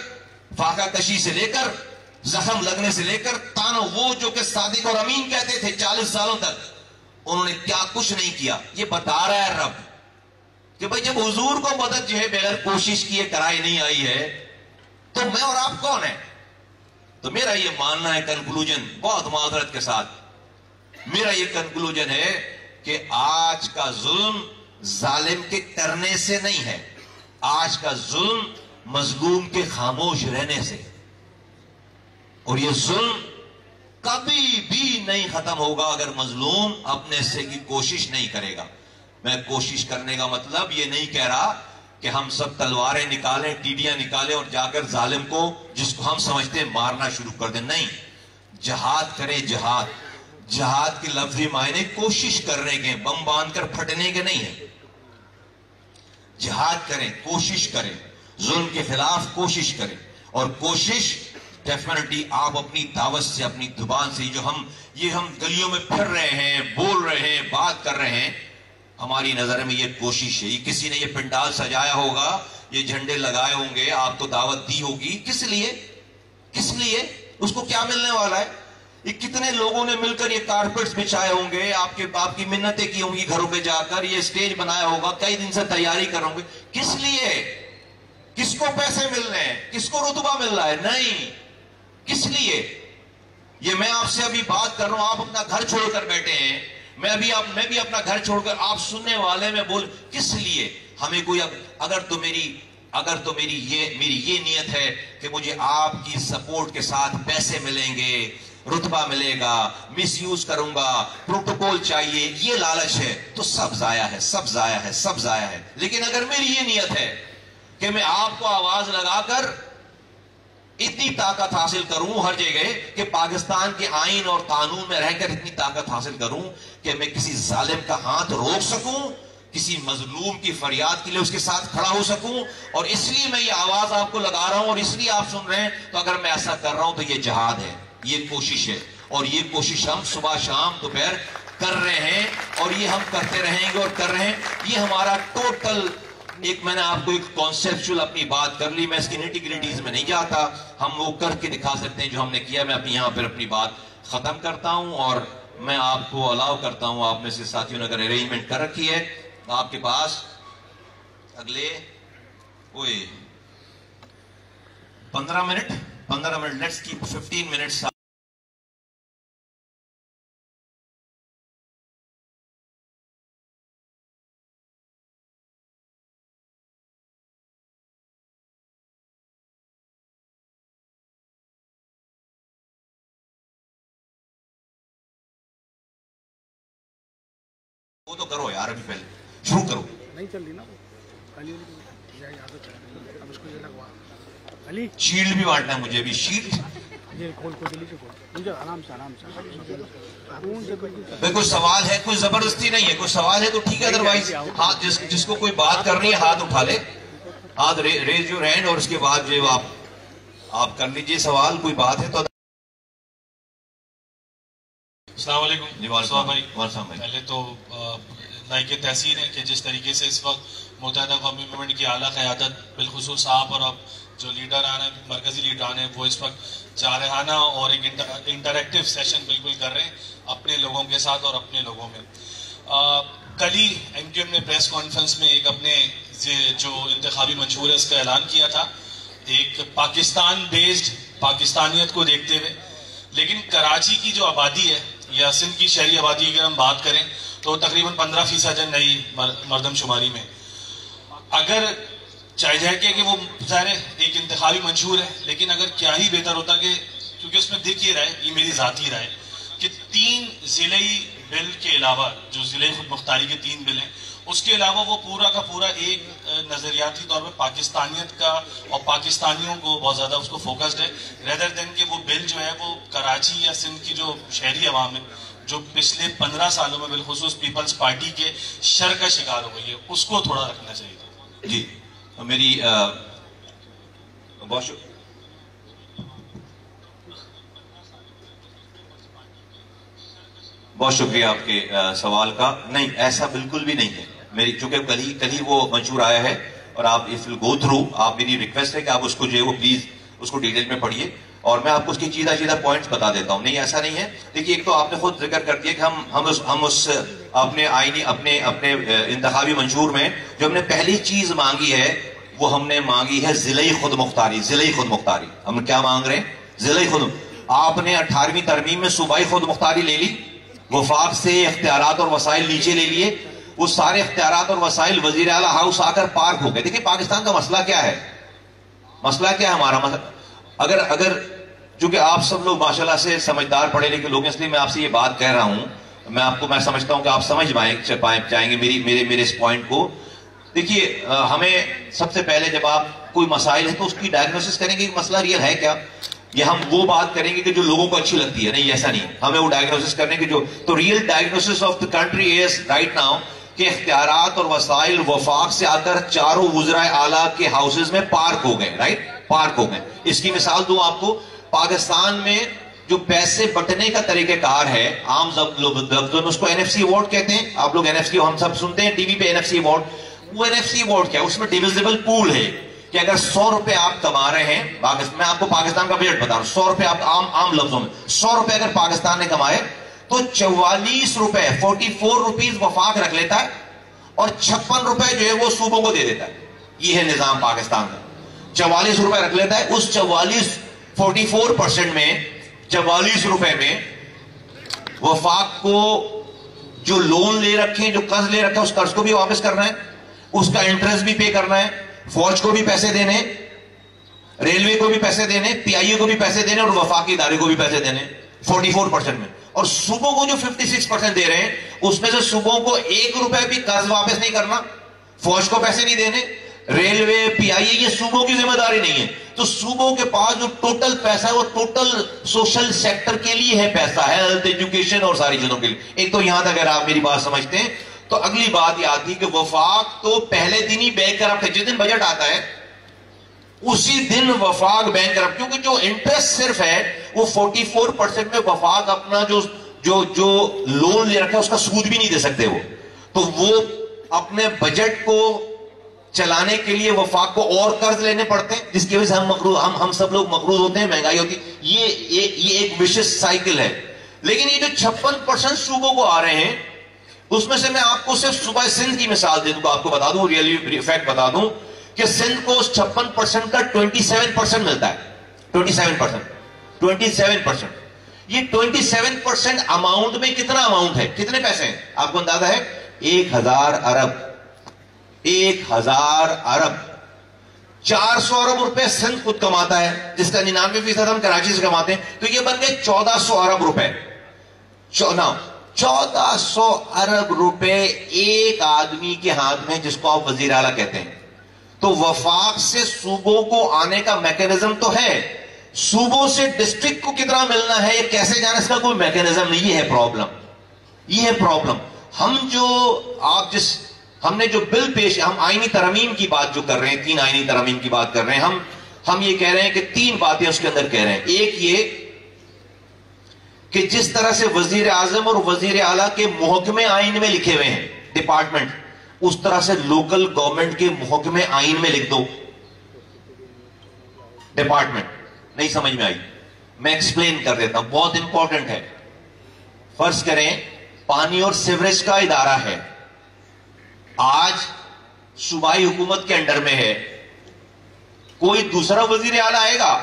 فاقہ کشی سے لے کر، زخم لگنے سے لے کر، تانا وہ جو کہ صادق اور امین کہتے تھے 40 سالوں تک، انہوں نے کیا کچھ نہیں کیا. یہ بتا رہا ہے رب کہ بھئی جب حضور کو مدد جو ہے بغیر کوشش کیے کرائی نہیں آئی ہے تو میں اور آپ کون ہیں؟ تو میرا یہ ماننا ہے، کنکلوژن بہت معذرت کے ساتھ میرا یہ کنکلوژن ہے کہ آج کا ظلم ظالم کے کرنے سے نہیں ہے، آج کا ظلم مظلوم کے خاموش رہنے سے. اور یہ ظلم کبھی بھی نہیں ختم ہوگا اگر مظلوم اپنے حصے کی کوشش نہیں کرے گا. میں کوشش کرنے کا مطلب یہ نہیں کہہ رہا کہ ہم سب تلواریں نکالیں، ٹیڈیاں نکالیں اور جا کر ظالم کو جس کو ہم سمجھتے ہیں مارنا شروع کر دیں. نہیں، جہاد کریں. جہاد کے لفظی معنی کوشش کرنے کے، بم باندھ کر پھٹنے کے نہیں ہیں. جہاد کریں، کوشش کریں، ظلم کے خلاف کوشش کریں. اور کوشش ڈیفینیٹلی آپ اپنی دعوت سے، اپنی زبان سے، جو ہم گلیوں میں پھر رہے ہیں، بول رہے ہیں، بات کر رہے ہیں، ہماری نظر میں یہ کوشش ہے. یہ کسی نے یہ پنڈال سجایا ہوگا، یہ جھنڈے لگائے ہوں گے، آپ کو دعوت دی ہوگی، کس لیے؟ اس کو کیا ملنے والا ہے؟ یہ کتنے لوگوں نے مل کر یہ کارپیٹس بچھائے ہوں گے، آپ کی منتیں کی ہوں گی گھروں پہ جا کر، یہ اسٹیج بنایا ہوگا، کئی دن سے تیاری کر ہوں گے. کس لیے؟ کس کو پیسے مل رہے ہیں؟ کس کو رتبہ مل رہا ہے؟ نہیں. کس لیے؟ یہ میں آپ سے ابھی بات کر رہا ہوں، آپ اپنا گھر چھوڑ کر بیٹھے ہیں، میں بھی اپنا گھر چھوڑ کر، آپ سننے والے میں بول، کس لیے؟ ہمیں کوئی اگر تو میری یہ نیت ہے کہ مجھے آپ کی سپورٹ کے ساتھ پیسے ملیں گے، رتبہ ملے گا، مس یوز کروں گا، پروٹوکول چاہیے، یہ لالچ ہے تو سب ضائع ہے. لیکن اگر میری یہ نیت ہے کہ میں آپ کو آواز لگا کر اتنی طاقت حاصل کروں ہر جگہ کہ پاکستان کے آئین اور قانون میں رہ کر اتنی طاقت حاصل کروں کہ میں کسی ظالم کا ہاتھ روک سکوں، کسی مظلوم کی فریاد کے لیے اس کے ساتھ کھڑا ہو سکوں، اور اس لیے میں یہ آواز آپ کو لگا رہا ہوں اور اس لیے آپ سن رہے ہیں. تو اگر میں ایسا کر رہا ہوں تو یہ جہاد ہے، یہ کوشش ہے، اور یہ کوشش ہم صبح شام دوپہر کر رہے ہیں، اور یہ ہم کرتے رہیں گے اور کر رہے ہیں. یہ ہمارا ٹوٹل میں نے آپ کو ایک کانسیپچول اپنی بات کر لی، میں اس کی نیٹی گریٹیز میں نہیں جاتا. ہم وہ کر کے دکھا سکتے ہیں جو ہم نے کیا. میں یہاں پر اپنی بات ختم کرتا ہوں اور میں آپ کو الاؤ کرتا ہوں، آپ میں سے ساتھیوں نے اگر ارینجمنٹ کر رکھی ہے آپ کے پاس اگلے 15 منٹ لیٹس کیپ 15 منٹس. وہ تو کرو یار، ابھی پہلے شروع کرو. نہیں چل رہی نا شیلڈ بھی بانٹنا ہے مجھے، ابھی شیلڈ کوئی سوال ہے؟ کوئی زبردستی نہیں ہے، کوئی سوال ہے تو ٹھیک ہے، ادروائز ہاتھ جس کو کوئی بات کرنی ہے ہاتھ اٹھا لے. ہاتھ ریز یور ہینڈ اور اس کے بعد جو آپ کر لیجئے سوال. کوئی بات ہے تو. السلام علیکم. جی بھائی بھائی پہلے تو لائق تحسین ہے کہ جس طریقے سے اس وقت متحدہ قومی موومنٹ کی اعلیٰ قیادت بالخصوص آپ اور اب جو لیڈر آ رہے ہیں مرکزی لیڈر آ رہے ہیں وہ اس وقت جارحانہ اور ایک انٹریکٹیو سیشن بالکل کر رہے ہیں اپنے لوگوں کے ساتھ اور اپنے لوگوں میں. کل ہی ایم کیو ایم نے پریس کانفرنس میں ایک اپنے جو انتخابی منشور ہے اس کا اعلان کیا تھا ایک پاکستان بیسڈ پاکستانیت کو دیکھتے ہوئے. لیکن کراچی کی جو آبادی ہے یا سندھ کی شہری آبادی کی اگر ہم بات کریں تو تقریباً 15% ہے نئی مردم شماری میں. اگر چاہے جائے کہ وہ ظاہر ایک انتخابی منشور ہے لیکن اگر کیا ہی بہتر ہوتا کہ کیونکہ اس میں دیکھ یہ رہے یہ میری ذاتی رائے کہ 3 ضلعی بل کے علاوہ جو ضلعی خود مختاری کے 3 بل ہیں اس کے علاوہ وہ پورا کا پورا ایک نظریاتی طور پہ پاکستانیت کا اور پاکستانیوں کو بہت زیادہ اس کو فوکسڈ ہے ریدر دین کہ وہ بل جو ہے وہ کراچی یا سندھ کی جو شہری عوام ہے جو پچھلے 15 سالوں میں بالخصوص پیپلز پارٹی کے شر کا شکار ہو گئی ہے اس کو تھوڑا رکھنا چاہیے تھا. جی میری بہت شکریہ آپ کے سوال کا. نہیں ایسا بالکل بھی نہیں ہے. میری چونکہ کل ہی وہ منشور آیا ہے اور آپ if you go through آپ میری ریکویسٹ ہے کہ آپ اس کو جو ہے وہ پلیز اس کو ڈیٹیل میں پڑھیے اور میں آپ کو اس کی چیزہ پوائنٹس بتا دیتا ہوں. نہیں ایسا نہیں ہے. دیکھیے ایک تو آپ نے خود ذکر کر دیا کہ ہم اس اپنے آئینی اپنے انتخابی منشور میں جو ہم نے پہلی چیز مانگی ہے وہ ہم نے مانگی ہے ضلعی خود مختاری. ضلعی خود مختاری ہم کیا مانگ رہے ہیں؟ ضلعی خود. آپ نے 18ویں ترمیم میں صوبائی خود مختاری لے لی, وفاق سے اختیارات اور وسائل نیچے لے لیے, وہ سارے اختیارات اور وسائل وزیر اعلیٰ ہاؤس آ کر پارک ہو گئے. دیکھیں پاکستان کا مسئلہ کیا ہے, مسئلہ کیا ہے ہمارا مسئلہ. اگر چونکہ آپ سب لوگ ماشاءاللہ سے سمجھدار پڑھے لکھے لوگ ہیں اس لیے میں آپ سے یہ بات کہہ رہا ہوں, میں سمجھتا ہوں کہ آپ سمجھ پائیں گے میرے اس پوائنٹ کو. دیکھیے ہمیں سب سے پہلے جب آپ کوئی مسائل ہے تو اس کی ڈائگنوسس کریں گے کہ مسئلہ ریئل ہے کیا, یا ہم وہ بات کریں گے کہ جو لوگوں کو اچھی لگتی ہے. نہیں ایسا نہیں, ہمیں وہ ڈائگنوسس کرنے کی جو تو real diagnosis of the country is right now کہ اختیارات اور وسائل وفاق سے آ کر چاروں وزرائے اعلیٰ کے ہاؤسز میں پارک ہو گئے. رائٹ, پارک ہو گئے. اس کی مثال دوں آپ کو, پاکستان میں جو پیسے بٹنے کا طریقہ کار ہے عام لفظوں میں اس کو NFC ایوارڈ کہتے ہیں. آپ لوگ NFC ہم سب سنتے ہیں ٹی وی پہ NFC ایوارڈ. وہ NFC ایوارڈ کیا ہے, اس میں ڈیویزیبل پول ہے کہ اگر 100 روپے آپ کما رہے ہیں, میں آپ کو پاکستان کا بجٹ بتا رہا ہوں, 100 روپے آپ عام لفظوں میں 100 روپے اگر پاکستان نے کمائے تو 44 روپے 44 روپیز وفاق رکھ لیتا ہے اور 56 روپے جو ہے وہ صوبوں کو دے دیتا ہے. یہ ہے نظام پاکستان کا. 44 روپے رکھ لیتا ہے, اس 44% میں 44 روپے میں وفاق کو جو لون لے رکھے جو قرض لے رکھے اس قرض کو بھی واپس کرنا ہے, اس کا انٹرسٹ بھی پے کرنا ہے, فوج کو بھی پیسے دینے, ریلوے کو بھی پیسے دینے, PIA کو بھی پیسے دینے اور وفاقی ادارے کو بھی پیسے دینے 44% میں. اور صوبوں کو جو 56% دے رہے ہیں اس میں سے صوبوں کو 1 روپے بھی قرض واپس نہیں کرنا, فوج کو پیسے نہیں دینے, ریلوے PIA یہ صوبوں کی ذمہ داری نہیں ہے. تو صوبوں کے پاس جو ٹوٹل پیسہ ہے وہ ٹوٹل سوشل سیکٹر کے لیے ہے پیسہ, ہیلتھ ایجوکیشن اور ساری چیزوں کے لیے. ایک تو یہاں تک اگر آپ میری بات سمجھتے ہیں تو اگلی بات یہ آتی کہ وفاق تو پہلے دن ہی بینک کرپٹ ہے. جس دن بجٹ آتا ہے اسی دن وفاق بینک کرپٹ, کیونکہ جو انٹرسٹ صرف ہے وہ 44% میں وفاق اپنا جو لون لے رکھا ہے اس کا سود بھی نہیں دے سکتے وہ. تو وہ اپنے بجٹ کو چلانے کے لیے وفاق کو اور قرض لینے پڑتے ہیں جس کی وجہ سے ہم سب لوگ مقروض ہوتے ہیں, مہنگائی ہوتی ہے. یہ ایک وشس سائیکل ہے. لیکن یہ جو 56% صوبوں کو آ رہے ہیں اس میں سے میں آپ کو صرف صوبہ سندھ کی مثال دے دوں گا, آپ کو بتا دوں ریئلی فیکٹ بتا دوں کہ سندھ کو اس 56% کا 27% ملتا ہے. 27%. یہ 27% اماؤنٹ میں کتنا اماؤنٹ ہے, کتنے پیسے ہیں آپ کو اندازہ ہے؟ 1000 ارب. 400 ارب روپے سندھ خود کماتا ہے جس کا 99% ہم کراچی سے کماتے ہیں. تو یہ بن گئے 1400 ارب روپے. 1400 ارب روپے ایک آدمی کے ہاتھ میں جس کو آپ وزیر اعلیٰ کہتے ہیں. تو وفاق سے صوبوں کو آنے کا میکینزم تو ہے, صوبوں سے ڈسٹرکٹ کو کتنا ملنا ہے یہ کیسے جانا اس کا کوئی میکینزم نہیں. یہ ہے پرابلم. ہم نے جو بل پیش، ہم آئینی ترمیم کی بات جو کر رہے ہیں، 3 آئینی ترمیم کی بات کر رہے ہیں، ہم یہ کہہ رہے ہیں کہ 3 باتیں اس کے اندر کہہ رہے ہیں. ایک یہ کہ جس طرح سے وزیر اعظم اور وزیر اعلیٰ کے محکمے آئین میں لکھے ہوئے ہیں ڈپارٹمنٹ، اس طرح سے لوکل گورنمنٹ کے محکمے آئین میں لکھ دو ڈپارٹمنٹ. نہیں سمجھ میں آئی؟ میں ایکسپلین کر دیتا ہوں، بہت امپورٹنٹ ہے. فرض کریں پانی اور سیوریج کا ادارہ ہے، آج صوبائی حکومت کے انڈر میں ہے. کوئی دوسرا وزیر اعلیٰ آئے گا،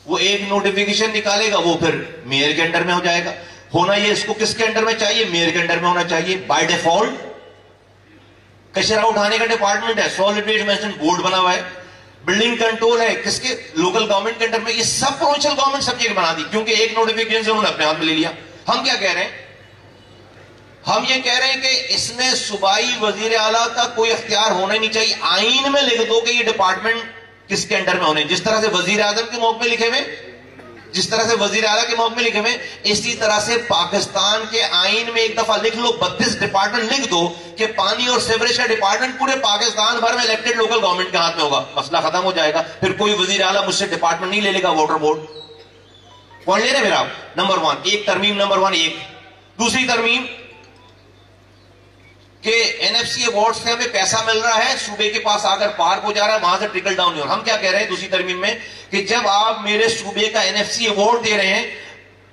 وہ ایک نوٹیفیکیشن نکالے گا، وہ پھر میئر کے انڈر میں ہو جائے گا. ہونا یہ اس کو کس کے انڈر میں چاہیے؟ میئر کے انڈر میں ہونا چاہیے. بائی ڈیفالٹ کچرا اٹھانے کا ڈپارٹمنٹ ہے، سالڈ ویسٹ مینجمنٹ بورڈ بنا ہوا ہے، بلڈنگ کنٹرول ہے کس کے؟ لوکل گورنمنٹ کے انڈر میں. یہ سب پروونشل گورنمنٹ سبجیکٹ بنا دی کیونکہ ایک نوٹیفیکیشن سے انہوں نے اپنے ہاتھ میں لے لیا. ہم کیا کہہ رہے ہیں؟ ہم یہ کہہ رہے ہیں کہ اس میں صوبائی وزیر اعلیٰ کا کوئی اختیار ہونا ہی نہیں چاہیے. آئین میں لکھ دو کہ یہ ڈپارٹمنٹ کس کے انڈر میں ہونے. جس طرح سے وزیر اعظم کے محکمے لکھے ہوئے، جس طرح سے وزیر اعلیٰ کے محکمے لکھے ہوئے، اسی طرح سے پاکستان کے آئین میں ایک دفعہ لکھ لو، 32 ڈپارٹمنٹ لکھ دو کہ پانی اور سیوریج کا ڈپارٹمنٹ پورے پاکستان بھر میں الیکٹڈ لوکل گورنمنٹ کے ہاتھ میں ہوگا. مسئلہ ختم ہو جائے گا. پھر کوئی وزیر اعلیٰ مجھ سے ڈپارٹمنٹ نہیں لے لے گا. واٹر بورڈ پوائنٹ لے رہے میرا آپ؟ نمبر 1 ایک ترمیم، نمبر 1 ایک. دوسری ترمیم کہ NFC ایوارڈ سے ہمیں پیسہ مل رہا ہے، صوبے کے پاس آ کر پارک ہو جا رہا ہے، وہاں سے ٹرکل ڈاؤن نہیں ہو رہا. ہم کیا کہہ رہے ہیں دوسری ترمیم میں کہ جب آپ میرے صوبے کا NFC ایوارڈ دے رہے ہیں،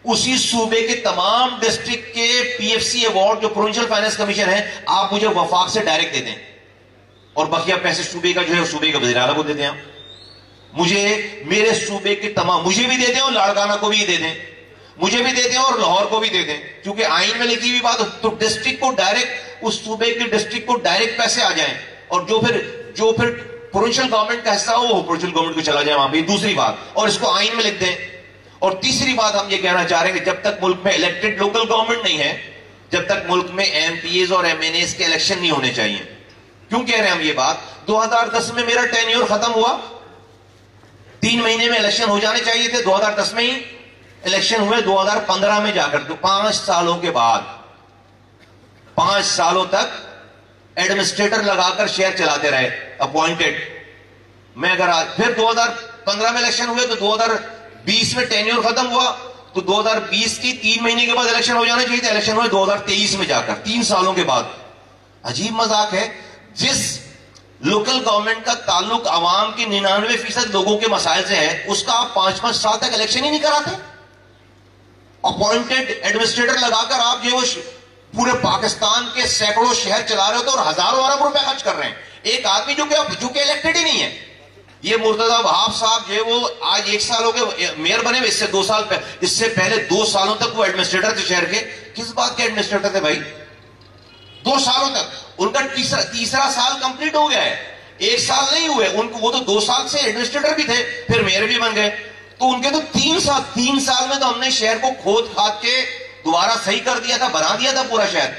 اسی صوبے کے تمام ڈسٹرکٹ کے PFC ایوارڈ جو پروونشل فائنانس کمیشن ہے، آپ مجھے وفاق سے ڈائریکٹ دے دیں اور بقیہ پیسے صوبے کا جو ہے صوبے کا وزیر اعلیٰ کو دے دیں. مجھے میرے صوبے کے تمام، مجھے بھی دے دیں اور لاڑکانہ کو بھی دے دیں، مجھے بھی دے دیں اور لاہور کو بھی دے دیں. کیونکہ آئین میں لکھی ہوئی بات تو ڈسٹرکٹ کو ڈائریکٹ، اس صوبے کے ڈسٹرکٹ کو ڈائریکٹ پیسے آ جائیں اور جو پھر پروونشل گورنمنٹ کا حصہ ہو وہ پروونشل گورنمنٹ کو چلا جائے وہاں پہ. دوسری بات، اور اس کو آئین میں لکھ دیں. اور تیسری بات ہم یہ کہنا چاہ رہے ہیں کہ جب تک ملک میں الیکٹڈ لوکل گورنمنٹ نہیں ہے، جب تک ملک میں MPAs اور MNAs کے الیکشن نہیں ہونے چاہیے. کیوں کہہ رہے ہیں ہم یہ بات؟ 2010 میں میرا ٹینیور ختم ہوا، 3 مہینے میں الیکشن ہو جانے چاہیے تھے. 2010 میں ہی الیکشن ہوئے، 2015 میں جا کر. تو 5 سالوں کے بعد 5 سالوں تک ایڈمنسٹریٹر لگا کر شہر چلاتے رہے اپوائنٹڈ. میں اگر آج پھر 2015 میں الیکشن ہوئے تو 2020 میں ٹینیور ختم ہوا، تو 2020 کی 3 مہینے کے بعد الیکشن ہو جانا چاہیے تھا. الیکشن ہوئے 2023 میں جا کر، 3 سالوں کے بعد. عجیب مذاق ہے، جس لوکل گورنمنٹ کا تعلق عوام کے 99% لوگوں کے مسائل سے ہے، اس کا آپ 5-5 سال تک الیکشن ہی نہیں کراتے. اپوائنٹڈ ایڈمنسٹریٹر لگا کر آپ جو پورے پاکستان کے سینکڑوں شہر چلا رہے ہوتے اور ہزاروں ارب روپے خرچ کر رہے ہیں. ایک آدمی جو کہ الیکٹڈ ہی نہیں ہے. یہ مرتضی وہاب صاحب جو وہ آج 1 سال ہو گئے میئر بنے ہوئے، اس سے 2 سال اس سے پہلے 2 سالوں تک وہ ایڈمنسٹریٹر تھے شہر کے. کس بات کے ایڈمنسٹریٹر تھے بھائی؟ 2 سالوں تک. ان کا تیسرا سال کمپلیٹ ہو گیا ہے، 1 سال نہیں ہوئے ان کو. وہ تو 2 سال سے ایڈمنسٹریٹر بھی تھے، پھر میئر بھی بن گئے. تو ان کے تو 3 سال میں تو ہم نے شہر کو کھود کھاد کے دوبارہ صحیح کر دیا تھا، بنا دیا تھا پورا شہر.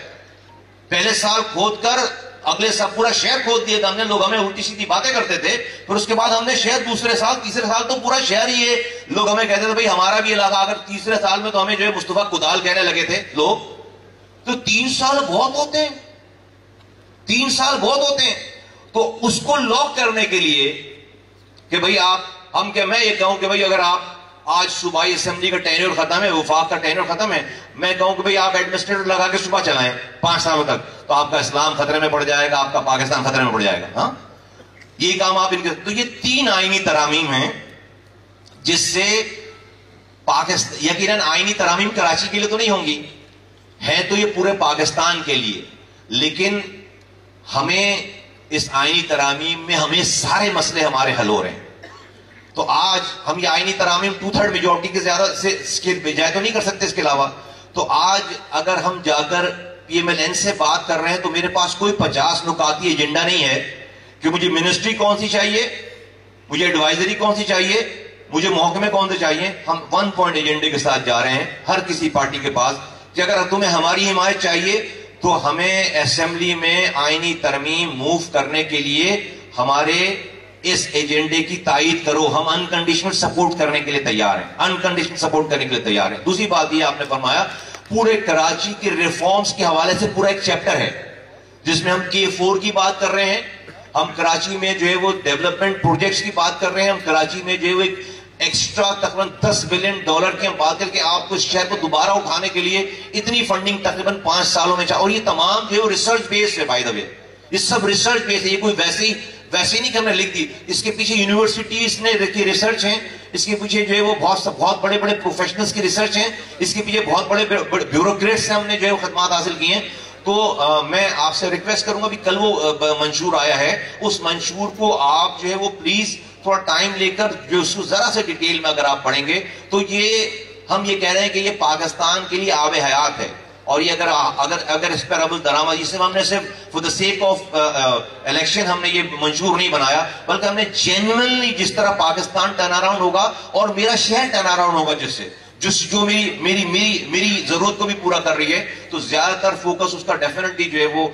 پہلے سال کھود کر اگلے سال پورا شہر کھود دیا تھا ہم نے. لوگ ہمیں الٹی سیدھی باتیں کرتے تھے، پھر اس کے بعد ہم نے شہر دوسرے سال تیسرے سال تو پورا شہر ہی ہے. لوگ ہمیں کہتے تھے بھائی ہمارا بھی علاقہ. اگر تیسرے سال میں تو ہمیں جو ہے مصطفیٰ کدال کہنے لگے تھے لوگ. تو 3 سال بہت ہوتے ہیں، 3 سال بہت ہوتے ہیں. تو اس کو لاک کرنے کے لیے کہ بھائی میں یہ کہوں کہ بھائی اگر آپ آج صوبائی اسمبلی کا ٹینیور ختم ہے، وفاق کا ٹینیور ختم ہے، میں کہوں کہ بھئی آپ ایڈمنسٹریٹر لگا کے صوبہ چلائیں 5 سالوں تک، تو آپ کا اسلام خطرے میں پڑ جائے گا، آپ کا پاکستان خطرے میں پڑ جائے گا. ہاں یہ کام آپ ان کے. تو یہ 3 آئینی ترامیم ہیں جس سے پاکستان، یقیناً آئینی ترامیم کراچی کے لیے تو نہیں ہوں گی، ہے تو یہ پورے پاکستان کے لیے. لیکن ہمیں اس آئینی ترامیم میں ہمیں سارے مسئلے ہمارے حل ہو رہے ہیں. تو آج ہم یہ آئینی ترامیم 2/3 میجورٹی کے زیادہ سے بجائے تو نہیں کر سکتے. اس کے علاوہ تو آج اگر ہم جا کر PMLN سے بات کر رہے ہیں تو میرے پاس کوئی 50 نکاتی ایجنڈا نہیں ہے کہ مجھے منسٹری کون سی چاہیے، مجھے ایڈوائزری کون سی چاہیے، مجھے محکمے کون سے چاہیے. ہم 1 پوائنٹ ایجنڈے کے ساتھ جا رہے ہیں ہر کسی پارٹی کے پاس کہ اگر تمہیں ہماری حمایت چاہیے تو ہمیں اسمبلی میں آئینی ترمیم موو کرنے کے لیے ہمارے اس ایجنڈے کی تائید کرو. ہم انکنڈیشنل سپورٹ کرنے کے لیے تیار ہیں، انکنڈیشنل سپورٹ کرنے کے لیے تیار ہیں. دوسری بات یہ آپ نے فرمایا پورے کراچی کے ریفارمز کے حوالے سے پورا ایک چیپٹر ہے. جس میں ہم K4 کی بات کر رہے ہیں, ہم کراچی میں جو ہے وہ ڈیولپمنٹ پروجیکٹس کی بات کر رہے ہیں, ہم کراچی میں جو ہے وہ ایکسٹرا تقریباً $10 بلین کی ہم بات کر کے آپ کو اس شہر کو دوبارہ اٹھانے کے لیے اتنی فنڈنگ تقریباً 5 سالوں میں اور یہ تمام جو ہے وہ ریسرچ بیس ہے. بائی دا وے یہ سب ریسرچ بیس ہے, یہ کوئی ویسے نہیں کرنا لکھ دی. اس کے پیچھے یونیورسٹیز نے دیکھیے ریسرچ ہیں, اس کے پیچھے جو ہے وہ بہت بڑے بڑے پروفیشنلز کی ریسرچ ہیں, اس کے پیچھے بہت بڑے بیوروکریٹس سے ہم نے جو ہے وہ خدمات حاصل کی ہیں. تو میں آپ سے ریکویسٹ کروں گا, بھی کل وہ منشور آیا ہے, اس منشور کو آپ جو ہے وہ پلیز تھوڑا ٹائم لے کر جو اس کو ذرا سے ڈیٹیل میں اگر آپ پڑھیں گے تو ہم یہ کہہ رہے ہیں کہ یہ پاکستان کے لیے آب حیات ہے. اور یہ اگر اس پر ابل درآمد, جس سے ہم نے صرف for the sake of election ہم نے یہ منشور نہیں بنایا, بلکہ ہم نے جینوئنلی جس طرح پاکستان ٹرن اراؤنڈ ہوگا اور میرا شہر ٹرن اراؤنڈ ہوگا, جو میری ضرورت کو بھی پورا کر رہی ہے, تو زیادہ تر فوکس اس کا ڈیفینیٹلی جو ہے وہ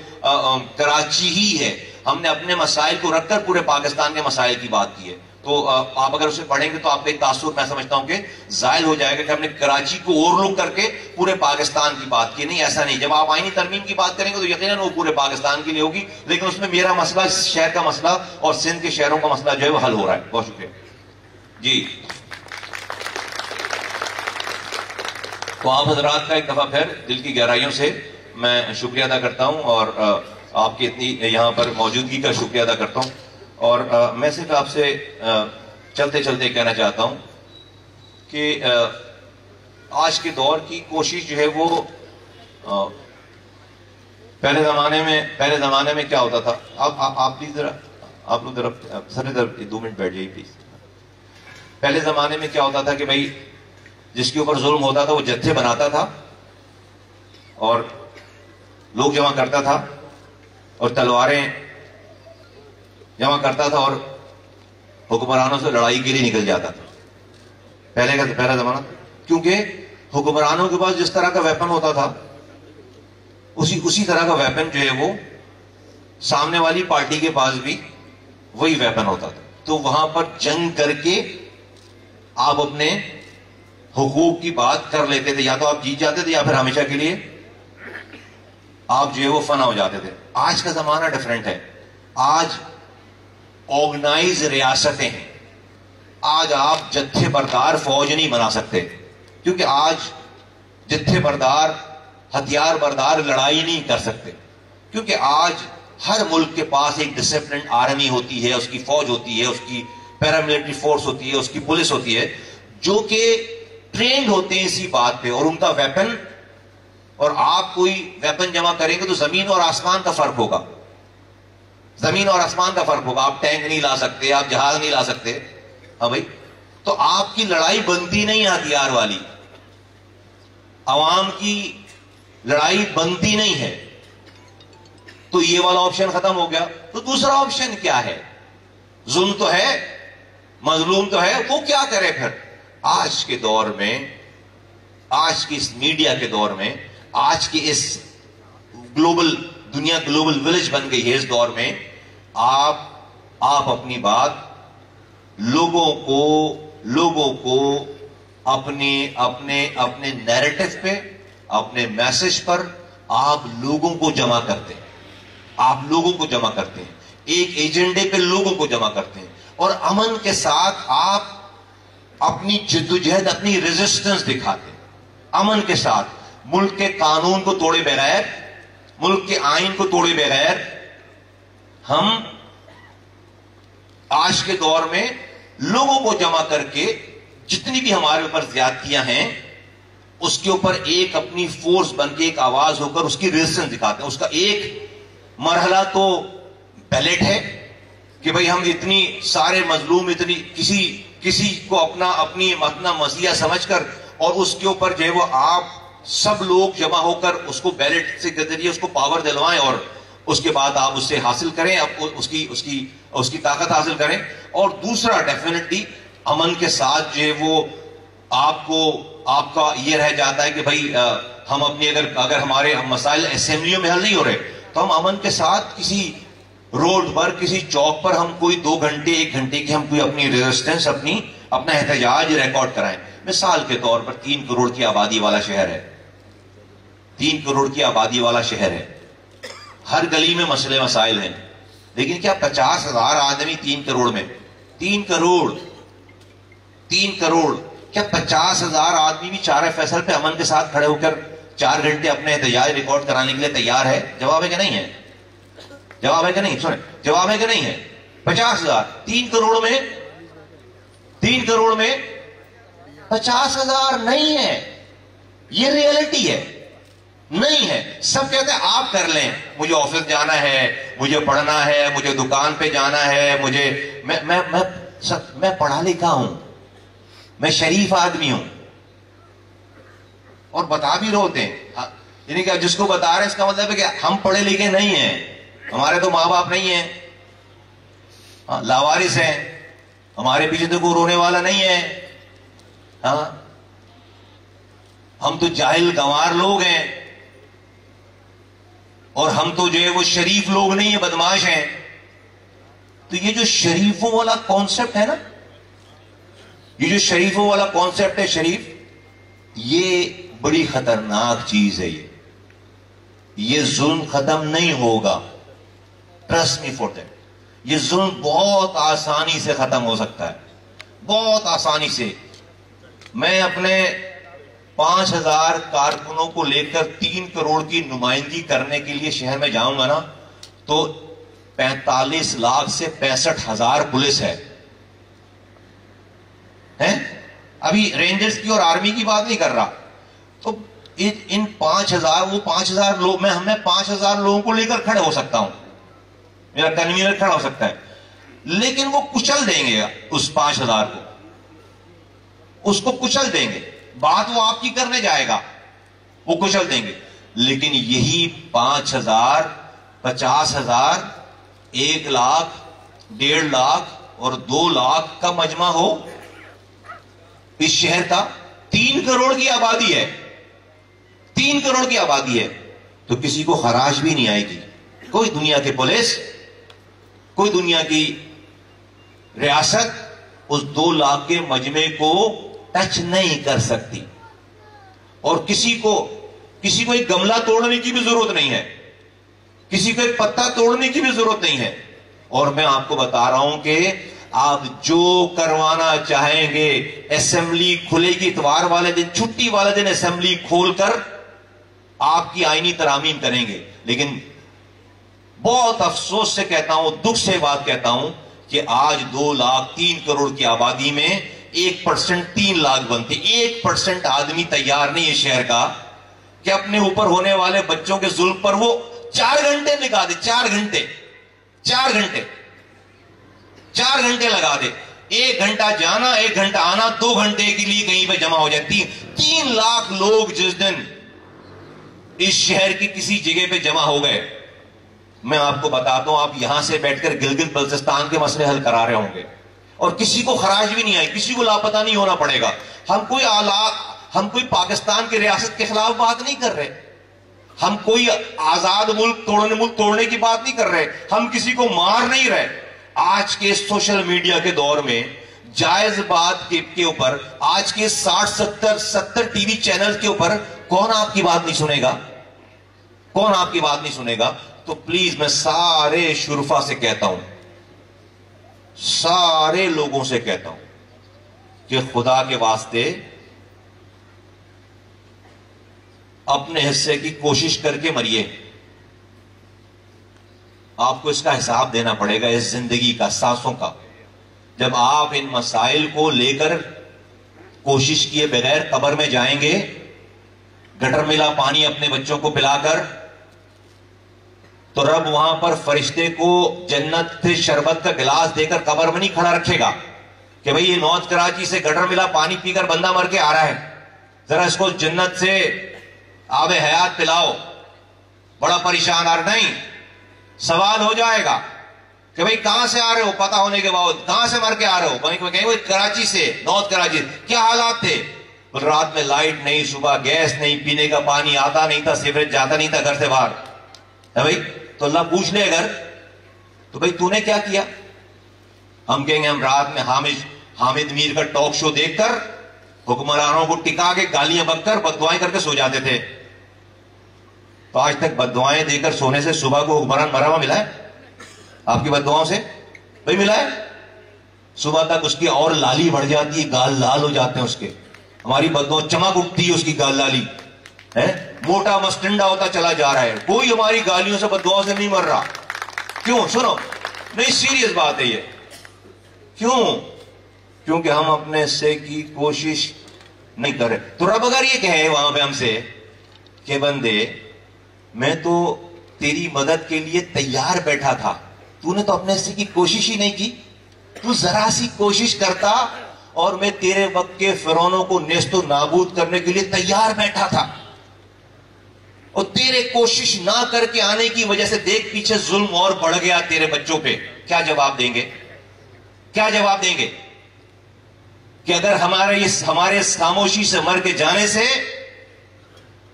کراچی ہی ہے. ہم نے اپنے مسائل کو رکھ کر پورے پاکستان کے مسائل کی بات کی ہے. تو آپ اگر اسے پڑھیں گے تو آپ کا ایک تاثر میں سمجھتا ہوں کہ زائل ہو جائے گا کہ ہم نے کراچی کو اوور لک کر کے پورے پاکستان کی بات کی. نہیں, ایسا نہیں. جب آپ آئینی ترمیم کی بات کریں گے تو یقیناً وہ پورے پاکستان کے لیے ہوگی, لیکن اس میں میرا مسئلہ, اس شہر کا مسئلہ اور سندھ کے شہروں کا مسئلہ جو ہے وہ حل ہو رہا ہے. بہت شکریہ جی. تو آپ حضرات کا ایک دفعہ پھر دل کی گہرائیوں سے میں شکریہ ادا کرتا ہوں, اور آپ کی اتنی یہاں پر موجودگی کا شکریہ ادا کرتا ہوں. اور میں صرف آپ سے چلتے چلتے کہنا چاہتا ہوں کہ آج کے دور کی کوشش جو ہے وہ پہلے زمانے میں کیا ہوتا تھا. آپ پلیز ذرا آپ لوگ سر ادھر 2 منٹ بیٹھ جائیے پلیز. پہلے زمانے میں کیا ہوتا تھا کہ بھائی جس کے اوپر ظلم ہوتا تھا وہ جتھے بناتا تھا اور لوگ جمع کرتا تھا اور تلواریں جمع کرتا تھا اور حکمرانوں سے لڑائی کے لیے نکل جاتا تھا. پہلا زمانہ, کیونکہ حکمرانوں کے پاس جس طرح کا ویپن ہوتا تھا اسی طرح کا ویپن جو ہے وہ سامنے والی پارٹی کے پاس بھی وہی ویپن ہوتا تھا. تو وہاں پر جنگ کر کے آپ اپنے حقوق کی بات کر لیتے تھے, یا تو آپ جیت جاتے تھے یا پھر ہمیشہ کے لیے آپ جو ہے وہ فنا ہو جاتے تھے. آج کا زمانہ ڈیفرنٹ ہے. آج آرگنائز ریاستیں ہیں. آج آپ جتھے بردار فوج نہیں بنا سکتے, کیونکہ آج جتھے بردار ہتھیار بردار لڑائی نہیں کر سکتے, کیونکہ آج ہر ملک کے پاس ایک ڈسپلن آرمی ہوتی ہے, اس کی فوج ہوتی ہے, اس کی پیراملٹری فورس ہوتی ہے, اس کی پولیس ہوتی ہے, جو کہ ٹرینڈ ہوتے ہیں اسی بات پہ, اور ان کا ویپن, اور آپ کوئی ویپن جمع کریں گے تو زمین اور آسمان کا فرق ہوگا. زمین اور آسمان کا فرق ہوگا. آپ ٹینک نہیں لا سکتے, آپ جہاز نہیں لا سکتے. ہاں بھائی, تو آپ کی لڑائی بنتی نہیں ہتھیار والی, عوام کی لڑائی بنتی نہیں ہے. تو یہ والا آپشن ختم ہو گیا. تو دوسرا آپشن کیا ہے؟ ظلم تو ہے, مظلوم تو ہے, وہ کیا کرے پھر؟ آج کے دور میں, آج کی اس میڈیا کے دور میں, آج کی اس گلوبل دنیا گلوبل ولیج بن گئی ہے, اس دور میں آپ اپنی بات لوگوں کو اپنے نیریٹو پہ, اپنے میسج پر آپ لوگوں کو جمع کرتے ہیں. آپ لوگوں کو جمع کرتے ہیں, ایک ایجنڈے پہ لوگوں کو جمع کرتے ہیں, اور امن کے ساتھ آپ اپنی جدوجہد, اپنی ریزسٹنس دکھاتے ہیں. امن کے ساتھ, ملک کے قانون کو توڑے بغیر, ملک کے آئین کو توڑے بغیر, ہم آج کے دور میں لوگوں کو جمع کر کے جتنی بھی ہمارے اوپر زیادتیاں ہیں اس کے اوپر ایک اپنی فورس بن کے, ایک آواز ہو کر اس کی ریزسٹنس دکھاتے ہیں. اس کا ایک مرحلہ تو بیلٹ ہے کہ بھئی ہم اتنی سارے مظلوم, اتنی کسی کو اپنا مزیہ سمجھ کر, اور اس کے اوپر جو ہے وہ آپ سب لوگ جمع ہو کر اس کو بیلٹ سے کے ذریعے اس کو پاور دلوائیں, اور اس کے بعد آپ اس سے حاصل کریں, اس کی طاقت حاصل کریں. اور دوسرا ڈیفینیٹلی امن کے ساتھ جو ہے وہ آپ کا یہ رہ جاتا ہے کہ بھئی ہم اپنی اگر ہمارے مسائل اسمبلیوں میں حل نہیں ہو رہے تو ہم امن کے ساتھ کسی روڈ پر, کسی چوک پر ہم کوئی 2 گھنٹے 1 گھنٹے کی ہم کوئی اپنی ریزسٹنس, اپنا احتجاج ریکارڈ کرائیں. مثال کے طور پر 3 کروڑ کی آبادی والا شہر ہے, 3 کروڑ کی آبادی والا شہر ہے. ہر گلی میں مسئلے مسائل ہیں، لیکن کیا 50,000 آدمی 3 کروڑ میں، 3 کروڑ کیا 50,000 آدمی بھی چارہ فیصل پہ امن کے ساتھ کھڑے ہو کر 4 گھنٹے اپنے احتجاج ریکارڈ کرانے کے لیے تیار ہے؟ جواب ہے کہ نہیں ہے؟ جواب ہے کہ نہیں؟ سنیں، جواب ہے کہ نہیں ہے؟ 50,000 3 کروڑ میں 50,000 نہیں ہے، یہ ریئلٹی ہے، نہیں ہے۔ سب کہتے ہیں آپ کر لیں، مجھے آفس جانا ہے، مجھے پڑھنا ہے، مجھے دکان پہ جانا ہے، میں پڑھا لکھا ہوں، میں شریف آدمی ہوں، اور بتا بھی رہے ہوتے ہیں، یعنی کہ جس کو بتا رہے ہیں اس کا مطلب ہے کہ ہم پڑھے لکھے نہیں ہیں، ہمارے تو ماں باپ نہیں ہیں، لاوارث ہیں، ہمارے پیچھے تو کوئی رونے والا نہیں ہے، ہاں ہم تو جاہل گنوار لوگ ہیں، اور ہم تو جو ہے وہ شریف لوگ نہیں ہیں، بدماش ہیں۔ تو یہ جو شریفوں والا کانسیپٹ ہے نا، یہ جو شریفوں والا کانسیپٹ ہے، شریف، یہ بڑی خطرناک چیز ہے۔ یہ ظلم ختم نہیں ہوگا، ٹرسٹ می فار دیٹ۔ یہ ظلم بہت آسانی سے ختم ہو سکتا ہے، بہت آسانی سے۔ میں اپنے 5,000 کارکنوں کو لے کر 3 کروڑ کی نمائندگی کرنے کے لیے شہر میں جاؤں گا نا، تو 45 لاکھ سے 65,000 پولیس ہے۔ ابھی رینجرز کی اور آرمی کی بات نہیں کر رہا۔ تو ان 5,000 وہ 5,000 لوگ، میں 5,000 لوگوں کو لے کر کھڑے ہو سکتا ہوں، میرا کنوینر کھڑا ہو سکتا ہے، لیکن وہ کچل دیں گے اس 5,000 کو، اس کو کچل دیں گے۔ بات وہ آپ کی کرنے جائے گا، وہ کچل دیں گے۔ لیکن یہی 5,000 50,000 1 لاکھ 1.5 لاکھ اور 2 لاکھ کا مجمع ہو اس شہر کا، 3 کروڑ کی آبادی ہے، 3 کروڑ کی آبادی ہے، تو کسی کو خراش بھی نہیں آئے گی۔ کوئی دنیا کی پولیس، کوئی دنیا کی ریاست اس 2 لاکھ کے مجمع کو ٹچ نہیں کر سکتی، اور کسی کو ایک گملہ توڑنے کی بھی ضرورت نہیں ہے، کسی کو ایک پتا توڑنے کی بھی ضرورت نہیں ہے۔ اور میں آپ کو بتا رہا ہوں کہ آپ جو کروانا چاہیں گے، اسمبلی کھلے گی اتوار والے دن، چھٹی والے دن اسمبلی کھول کر آپ کی آئینی ترامیم کریں گے۔ لیکن بہت افسوس سے کہتا ہوں، دکھ سے بات کہتا ہوں کہ آج 2 لاکھ 3 کروڑ کی آبادی میں 1% 3 لاکھ بنتے، 1% آدمی تیار نہیں ہے شہر کا کہ اپنے اوپر ہونے والے بچوں کے ظلم پر وہ 4 گھنٹے لگا دے، 4 گھنٹے لگا دے، 1 گھنٹہ جانا 1 گھنٹہ آنا، 2 گھنٹے کے لیے کہیں پہ جمع ہو جاتی۔ 3 لاکھ لوگ جس دن اس شہر کی کسی جگہ پہ جمع ہو گئے، میں آپ کو بتاتا ہوں، آپ یہاں سے بیٹھ کر گلگت بلتستان کے مسئلے حل کرا رہے ہوں گے، اور کسی کو خراج بھی نہیں آئی، کسی کو لاپتہ نہیں ہونا پڑے گا۔ ہم کوئی پاکستان کی ریاست کے خلاف بات نہیں کر رہے، ہم کوئی آزاد ملک توڑنے کی بات نہیں کر رہے، ہم کسی کو مار نہیں رہے۔ آج کے سوشل میڈیا کے دور میں جائز بات کے اوپر، آج کے 60-70 ٹی وی چینل کے اوپر کون آپ کی بات نہیں سنے گا؟ کون آپ کی بات نہیں سنے گا؟ تو پلیز میں سارے شرفا سے کہتا ہوں، سارے لوگوں سے کہتا ہوں کہ خدا کے واسطے اپنے حصے کی کوشش کر کے مریے۔ آپ کو اس کا حساب دینا پڑے گا، اس زندگی کا، سانسوں کا۔ جب آپ ان مسائل کو لے کر کوشش کیے بغیر قبر میں جائیں گے، گٹر ملا پانی اپنے بچوں کو پلا کر، تو رب وہاں پر فرشتے کو جنت سے شربت کا گلاس دے کر قبر میں نہیں کھڑا رکھے گا کہ بھئی یہ نارتھ کراچی سے گٹر ملا پانی پی کر بندہ مر کے آ رہا ہے، ذرا اس کو جنت سے آب حیات پلاؤ، بڑا پریشان آ رہا۔ نہیں، سوال ہو جائے گا کہ بھئی کہاں سے آ رہے ہو، پتہ ہونے کے باوجود کہاں سے مر کے آ رہے ہو، کہیں وہ کراچی سے، نارتھ کراچی، کیا حالات تھے؟ رات میں لائٹ نہیں، صبح گیس نہیں، پینے کا پانی آتا نہیں تھا، سیوریج جاتا نہیں تھا گھر سے باہر، ہے بھئی؟ تو اللہ پوچھ لے اگر تو بھئی تو نے کیا کیا؟ ہم کہیں گے ہم رات میں حامد میر کا ٹاک شو دیکھ کر حکمرانوں کو ٹکا کے گالیاں بک کر بددعائیں کر کے سو جاتے تھے۔ تو آج تک بددعائیں دے کر سونے سے صبح کو حکمران مرا ہوا ملا ہے آپ کی بددعاؤں سے؟ بھائی ملا ہے؟ صبح تک اس کی اور لالی بڑھ جاتی ہے, گال لال ہو جاتے ہیں اس کے. ہماری بددعاؤں چمک اٹھتی ہے اس کی گال لالی ہے, موٹا مسٹنڈا ہوتا چلا جا رہا ہے. کوئی ہماری گالیوں سے بددعاؤں سے نہیں مر رہا. کیوں؟ سنو, نہیں سیریس بات ہے یہ. کیوں؟ کیونکہ ہم اپنے حصے کی کوشش نہیں کر رہے. تو رب اگر یہ کہے وہاں پہ ہم سے کہ بندے میں تو تیری مدد کے لیے تیار بیٹھا تھا, تو نے تو اپنے حصے کی کوشش ہی نہیں کی. تو ذرا سی کوشش کرتا اور میں تیرے وقت کے فرعونوں کو نیست و نابود کرنے کے لیے تیار بیٹھا تھا. اور تیرے کوشش نہ کر کے آنے کی وجہ سے دیکھ پیچھے ظلم اور بڑھ گیا تیرے بچوں پہ. کیا جواب دیں گے؟ کیا جواب دیں گے؟ کہ اگر ہمارے خاموشی سے مر کے جانے سے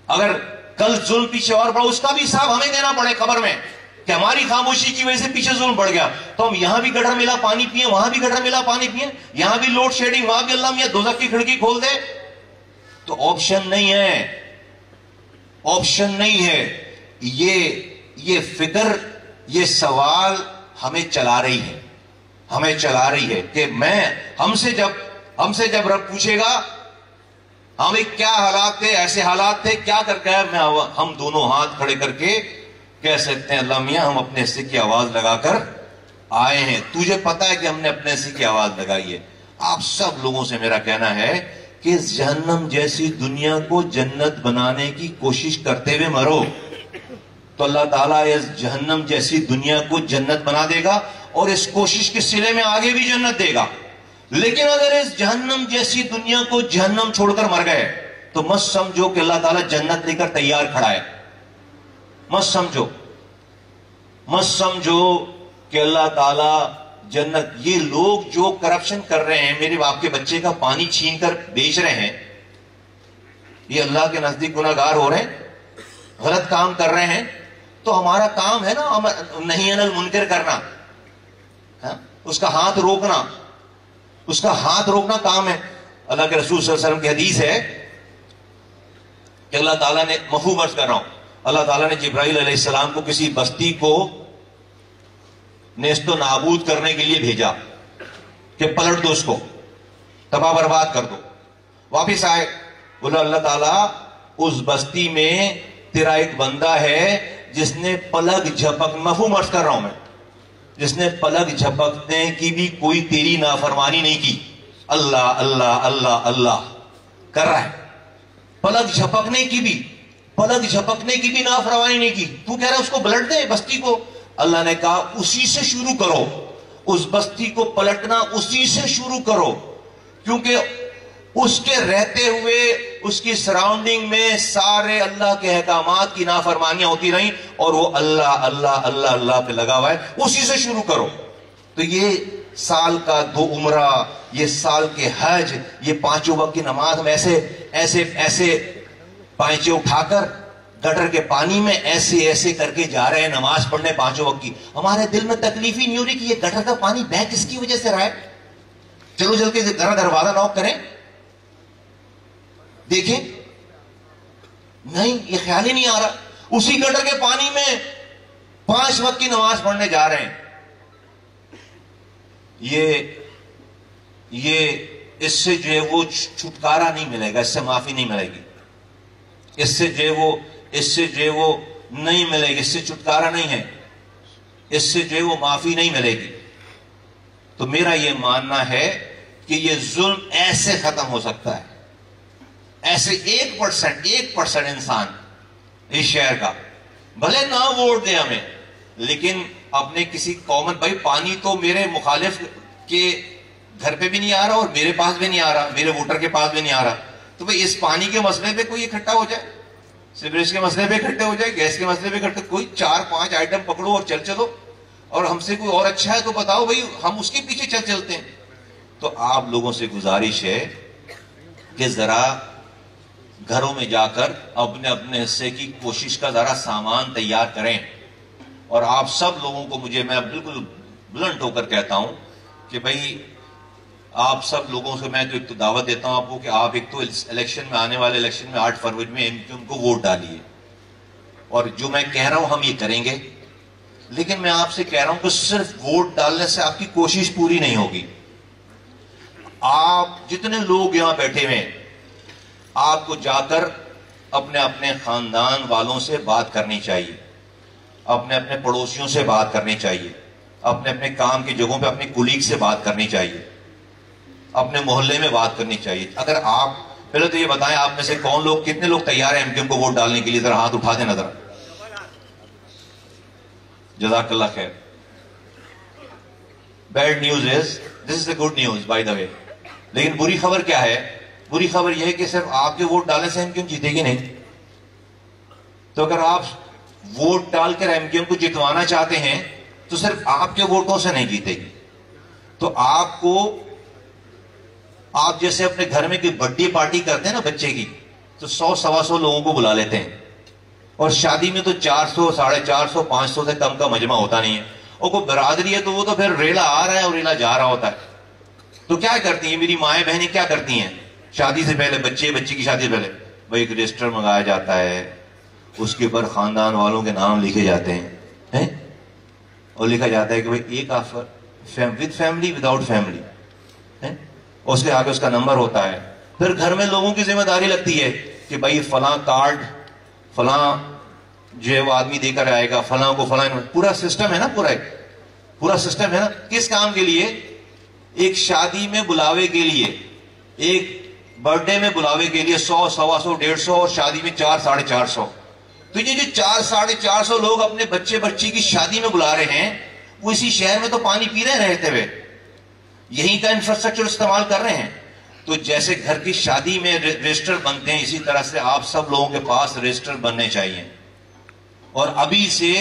اگر کل ظلم پیچھے اور بڑھا, اس کا بھی حساب ہمیں دینا پڑے قبر میں کہ ہماری خاموشی کی وجہ سے پیچھے ظلم بڑھ گیا, تو ہم یہاں بھی گٹر ملا پانی پیئیں, وہاں بھی گٹر ملا پانی پیئیں, یہاں بھی لوڈ شیڈنگ, وہاں بھی اللہ میاں دوزخ کی کھڑکی کھول دے. تو آپشن نہیں ہے, آپشن نہیں ہے. یہ فکر, یہ سوال ہمیں چلا رہی ہے, ہمیں چلا رہی ہے کہ ہم سے جب رب پوچھے گا ہمیں کیا حالات تھے, ایسے حالات تھے, کیا کر کے ہم دونوں ہاتھ کھڑے کر کے کہہ سکتے ہیں اللہ میاں ہم اپنے حصے کی آواز لگا کر آئے ہیں. تجھے پتا ہے کہ ہم نے اپنے حصے کی آواز لگائی ہے. آپ سب لوگوں سے میرا کہنا ہے کہ جہنم جیسی دنیا کو جنت بنانے کی کوشش کرتے ہوئے مرو تو اللہ تعالیٰ اس جہنم جیسی دنیا کو جنت بنا دے گا اور اس کوشش کے سلے میں آگے بھی جنت دے گا. لیکن اگر اس جہنم جیسی دنیا کو جہنم چھوڑ کر مر گئے تو مت سمجھو کہ اللہ تعالیٰ جنت لے کر تیار کھڑا ہے. مت سمجھو کہ اللہ تعالیٰ جنت. یہ لوگ جو کرپشن کر رہے ہیں, میرے باپ کے بچے کا پانی چھین کر بیچ رہے ہیں, یہ اللہ کے نزدیک گناہگار ہو رہے ہیں, غلط کام کر رہے ہیں. تو ہمارا کام ہے نا نہیں عن المنکر کرنا, اس کا ہاتھ روکنا, اس کا ہاتھ روکنا کام ہے. اللہ کے رسول صلی اللہ علیہ وسلم کی حدیث ہے کہ اللہ تعالیٰ نے, مفہوم عرض کر رہا ہوں, اللہ تعالیٰ نے جبرائیل علیہ السلام کو کسی بستی کو نیست و نابود کرنے کے لیے بھیجا کہ پلٹ دو اس کو, تباہ برباد کر دو. واپس آئے, بولا اللہ تعالیٰ اس بستی میں تیرا ایک بندہ ہے جس نے پلک جھپک, مفہوم عرض کر رہا ہوں میں, جس نے پلک جھپکنے کی بھی کوئی تیری نافرمانی نہیں کی. اللہ اللہ اللہ اللہ کر رہا ہے, پلک جھپکنے کی بھی نافرمانی نہیں کی. تو کہہ رہا ہے اس کو پلٹ دے بستی کو. اللہ نے کہا اسی سے شروع کرو, اس بستی کو پلٹنا اسی سے شروع کرو, کیونکہ اس کے رہتے ہوئے اس کی سراؤنڈنگ میں سارے اللہ کے احکامات کی نافرمانیاں ہوتی رہیں اور وہ اللہ اللہ اللہ اللہ پہ لگا ہوا ہے. اسی سے شروع کرو. تو یہ سال کا 2 عمرہ, یہ سال کے حج, یہ 5 وقت کی نماز میں ایسے پائچے اٹھا کر گٹر کے پانی میں ایسے کر کے جا رہے ہیں نماز پڑھنے 5 وقت کی. ہمارے دل میں تکلیف ہی نہیں ہو رہی کہ یہ گٹر کا پانی بہ کس کی وجہ سے رہا ہے. چلو جل کے ذرا دروازہ نوک کریں, دیکھیں, نہیں, یہ خیال ہی نہیں آ رہا. اسی گٹر کے پانی میں 5 وقت کی نماز پڑھنے جا رہے ہیں. یہ اس سے جو ہے وہ چھٹکارا نہیں ملے گا, اس سے معافی نہیں ملے گی, اس سے جو ہے وہ نہیں ملے گی, اس سے چھٹکارا نہیں ہے, اس سے جو ہے وہ معافی نہیں ملے گی. تو میرا یہ ماننا ہے کہ یہ ظلم ایسے ختم ہو سکتا ہے, ایسے 1% انسان اس شہر کا بھلے نہ ووٹ دے ہمیں, لیکن اپنے کسی کامن, بھائی پانی تو میرے مخالف کے گھر پہ بھی نہیں آ رہا اور میرے پاس بھی نہیں آ رہا, میرے ووٹر کے پاس بھی نہیں آ رہا. تو بھئی اس پانی کے مسئلے پہ کوئی اکٹھا ہو جائے, سیوریج کے مسئلے پہ اکٹھے ہو جائے, گیس کے مسئلے پہ اکٹھے, کوئی 4-5 آئٹم پکڑو اور چلو, اور ہم سے کوئی اور اچھا ہے تو بتاؤ بھئی, ہم اس کے پیچھے چلتے ہیں. تو آپ لوگوں سے گزارش ہے کہ ذرا گھروں میں جا کر اپنے حصے کی کوشش کا ذرا سامان تیار کریں. اور آپ سب لوگوں کو میں بالکل بلنٹ ہو کر کہتا ہوں کہ بھئی آپ سب لوگوں سے میں تو دعوت دیتا ہوں آپ کو کہ آپ ایک تو الیکشن میں, آنے والے الیکشن میں 8 فروری میں ان کو ووٹ ڈالیے. اور جو میں کہہ رہا ہوں ہم یہ کریں گے، لیکن میں آپ سے کہہ رہا ہوں کہ صرف ووٹ ڈالنے سے آپ کی کوشش پوری نہیں ہوگی. آپ جتنے لوگ یہاں بیٹھے ہوئے ہیں، آپ کو جا کر اپنے اپنے خاندان والوں سے بات کرنی چاہیے، اپنے اپنے پڑوسیوں سے بات کرنی چاہیے، اپنے اپنے کام کی جگہوں پہ اپنے کولیگ سے بات کرنی چاہیے، اپنے محلے میں بات کرنی چاہیے. اگر آپ پہلے تو یہ بتائیں آپ میں سے کتنے لوگ تیار ہیں MQM کو ووٹ ڈالنے کے لیے؟ ذرا ہاتھ اٹھا دیں نظر. جزاک اللہ خیر. Bad news is this is a good news by the way. لیکن بری خبر کیا ہے؟ بری خبر یہ ہے کہ صرف آپ کے ووٹ ڈالنے سے MQM جیتے گی نہیں. تو اگر آپ ووٹ ڈال کر MQM کو جتوانا چاہتے ہیں تو صرف آپ کے ووٹوں سے نہیں جیتے گی. تو آپ جیسے اپنے گھر میں کوئی برتھ ڈے پارٹی کرتے ہیں نا بچے کی، تو 100-125 لوگوں کو بلا لیتے ہیں، اور شادی میں تو 400, 450, 500 سے کم کا مجمع ہوتا نہیں ہے. اور کوئی برادری ہے تو وہ تو پھر ریلا آ رہا ہے اور ریلا جا رہا ہوتا ہے. تو کیا کرتی ہیں میری مائیں بہنیں؟ کیا کرتی ہیں شادی سے پہلے؟ بچے کی شادی سے پہلے بھائی ایک رجسٹر منگایا جاتا ہے، اس کے اوپر خاندان والوں کے نام لکھے جاتے ہیں، اور لکھا جاتا ہے کہ بھائی ایک offer with family without family, اس کے آگے اس کا نمبر ہوتا ہے. پھر گھر میں لوگوں کی ذمہ داری لگتی ہے کہ بھائی فلاں کارڈ فلاں جو ہے وہ آدمی دے کر آئے گا، فلاں کو فلاں. پورا سسٹم ہے نا، پورا سسٹم ہے نا. کس کام کے لیے؟ ایک شادی میں بلاوے کے لیے، ایک برتھ ڈے میں بلاوے کے لیے 100, 125, 150 اور شادی میں 400-450. تو یہ جو 400-450 لوگ اپنے بچی کی شادی میں بلا رہے ہیں، وہ اسی شہر میں تو پانی پی رہے ہیں رہتے ہوئے، یہیں کا انفراسٹرکچر استعمال کر رہے ہیں. تو جیسے گھر کی شادی میں رجسٹر بنتے ہیں، اسی طرح سے آپ سب لوگوں کے پاس رجسٹر بننے چاہیے، اور ابھی سے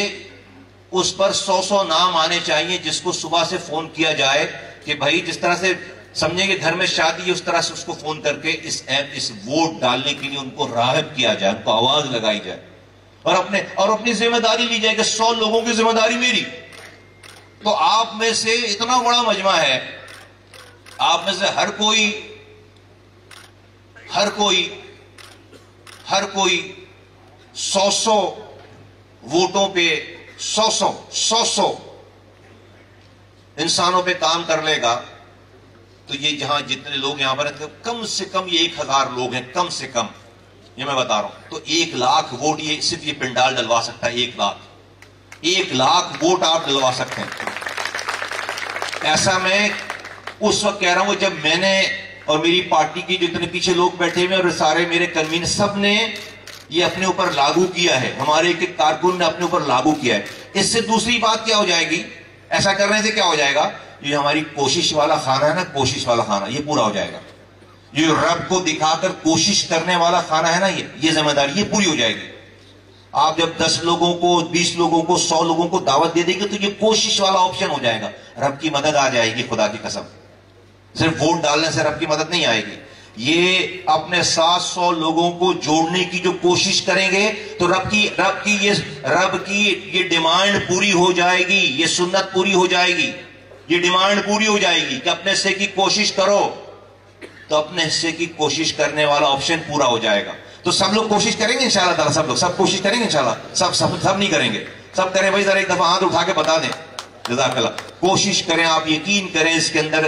اس پر 100 نام آنے چاہیے، جس کو صبح سے فون کیا جائے کہ بھائی جس طرح سے سمجھیں کہ گھر میں شادی ہے، اس طرح سے اس کو فون کر کے اس ووٹ ڈالنے کے لیے ان کو راغب کیا جائے، ان کو آواز لگائی جائے، اور اپنی ذمہ داری لی جائے کہ 100 لوگوں کی ذمہ داری میری. تو آپ میں سے اتنا بڑا مجمع ہے، آپ میں سے ہر کوئی 100 ووٹوں پہ 100 انسانوں پہ کام کر لے گا. تو یہ جہاں جتنے لوگ یہاں پر کم سے کم یہ 1000 لوگ ہیں، کم سے کم یہ میں بتا رہا ہوں. تو 1 لاکھ ووٹ صرف یہ پنڈال ڈلوا سکتا ہے. 1 لاکھ ووٹ آپ ڈلوا سکتے ہیں. ایسا میں اس وقت کہہ رہا ہوں جب میں نے اور میری پارٹی کی جتنے پیچھے لوگ بیٹھے ہوئے اور سارے میرے کنوینر سب نے یہ اپنے اوپر لاگو کیا ہے، ہمارے ایک کارکن نے اپنے اوپر لاگو کیا ہے. اس سے دوسری بات کیا ہو جائے گی؟ ایسا کرنے سے کیا ہو جائے گا؟ یہ ہماری کوشش والا خانہ ہے نا، کوشش والا خانہ یہ پورا ہو جائے گا. یہ رب کو دکھا کر کوشش کرنے والا خانہ ہے نا، یہ ذمہ داری یہ پوری ہو جائے گی. آپ جب 10 لوگوں کو 20 لوگوں کو 100 لوگوں کو دعوت دے دیں گے تو یہ کوشش والا آپشن ہو جائے گا. رب کی مدد آ جائے گی، خدا کی قسم. صرف ووٹ ڈالنے سے رب کی مدد نہیں آئے گی. یہ اپنے 700 لوگوں کو جوڑنے کی جو کوشش کریں گے تو رب کی یہ ڈیمانڈ پوری ہو جائے گی، یہ سنت پوری ہو جائے گی، یہ ڈیمانڈ پوری ہو جائے گی کہ اپنے حصے کی کوشش کرو. تو اپنے حصے کی کوشش کرنے والا آپشن پورا ہو جائے گا. تو سب لوگ کوشش کریں گے انشاءاللہ تعالیٰ، سب کوشش کریں گے انشاءاللہ. سب نہیں کریں گے، سب کریں. بھائی ذرا ایک دفعہ ہاتھ اٹھا کے بتا دیں. جزاک اللہ. کوشش کریں، آپ یقین کریں اس کے اندر،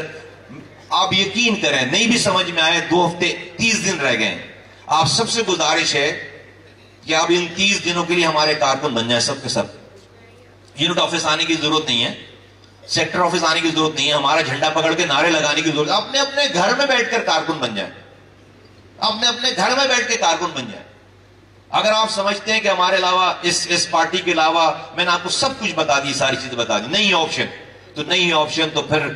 آپ یقین کریں. نہیں بھی سمجھ میں آئے 2 ہفتے 30 دن رہ گئے، آپ سب سے گزارش ہے کہ آپ ان 30 دنوں کے لیے ہمارے کارکن بن جائیں. سب کے سب یونٹ آفس آنے کی ضرورت نہیں ہے، سیکٹر آفس آنے کی ضرورت نہیں ہے، ہمارا جھنڈا پکڑ کے نعرے لگانے کی ضرورت ہے. اپنے اپنے گھر میں بیٹھ کر کارکن بن جائیں، اپنے اپنے گھر میں بیٹھ کے کارکن بن جائیں. اگر آپ سمجھتے ہیں کہ ہمارے علاوہ اس پارٹی کے علاوہ میں نے آپ کو سب کچھ بتا دی، ساری چیزیں بتا دی، نہیں آپشن تو پھر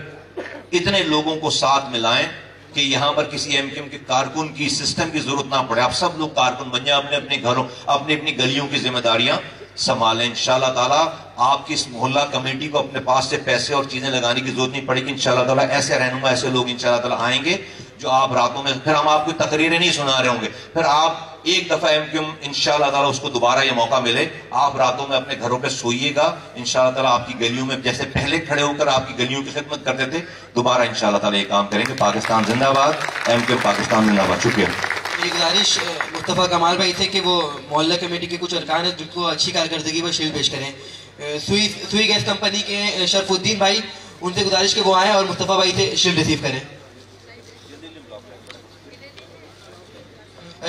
اتنے لوگوں کو ساتھ ملائیں کہ یہاں پر کسی MQM کے کارکن کی سسٹم کی ضرورت نہ پڑے. آپ سب لوگ کارکن بن جائیں، اپنے اپنے گھروں اپنی اپنی گلیوں کی ذمہ داریاں سنبھالیں. انشاءاللہ تعالیٰ آپ کی اس محلہ کمیٹی کو اپنے پاس سے پیسے اور چیزیں لگانے کی ضرورت نہیں پڑے گی. انشاءاللہ تعالیٰ ایسے رہنما ایسے لوگ انشاءاللہ تعالیٰ آئیں گے جو آپ راتوں میں، پھر ہم آپ کو تقریریں نہیں سنا رہے ہوں گے، پھر آپ ایک دفعہ MQM انشاءاللہ تعالیٰ اس کو دوبارہ یہ موقع ملے، آپ راتوں میں اپنے گھروں پہ سوئیے گا. انشاءاللہ تعالیٰ آپ کی گلیوں میں جیسے پہلے کھڑے ہو کر آپ کی گلیوں کی خدمت کرتے تھے، دوبارہ انشاءاللہ تعالیٰ یہ کام کریں گے. پاکستان زندہ باد، MQM پاکستان زندہ باد. شکریہ. میری گزارش مصطفیٰ کمال بھائی سے کہ وہ محلہ کمیٹی کے کچھ ارکان ہیں جن کو اچھی کارکردگی پر شیلڈ پیش کریں. سوئی گیس کمپنی کے شرف الدین بھائی، ان سے گزارش کہ وہ آئیں اور مصطفیٰ بھائی سے شیلڈ ریسیو کریں.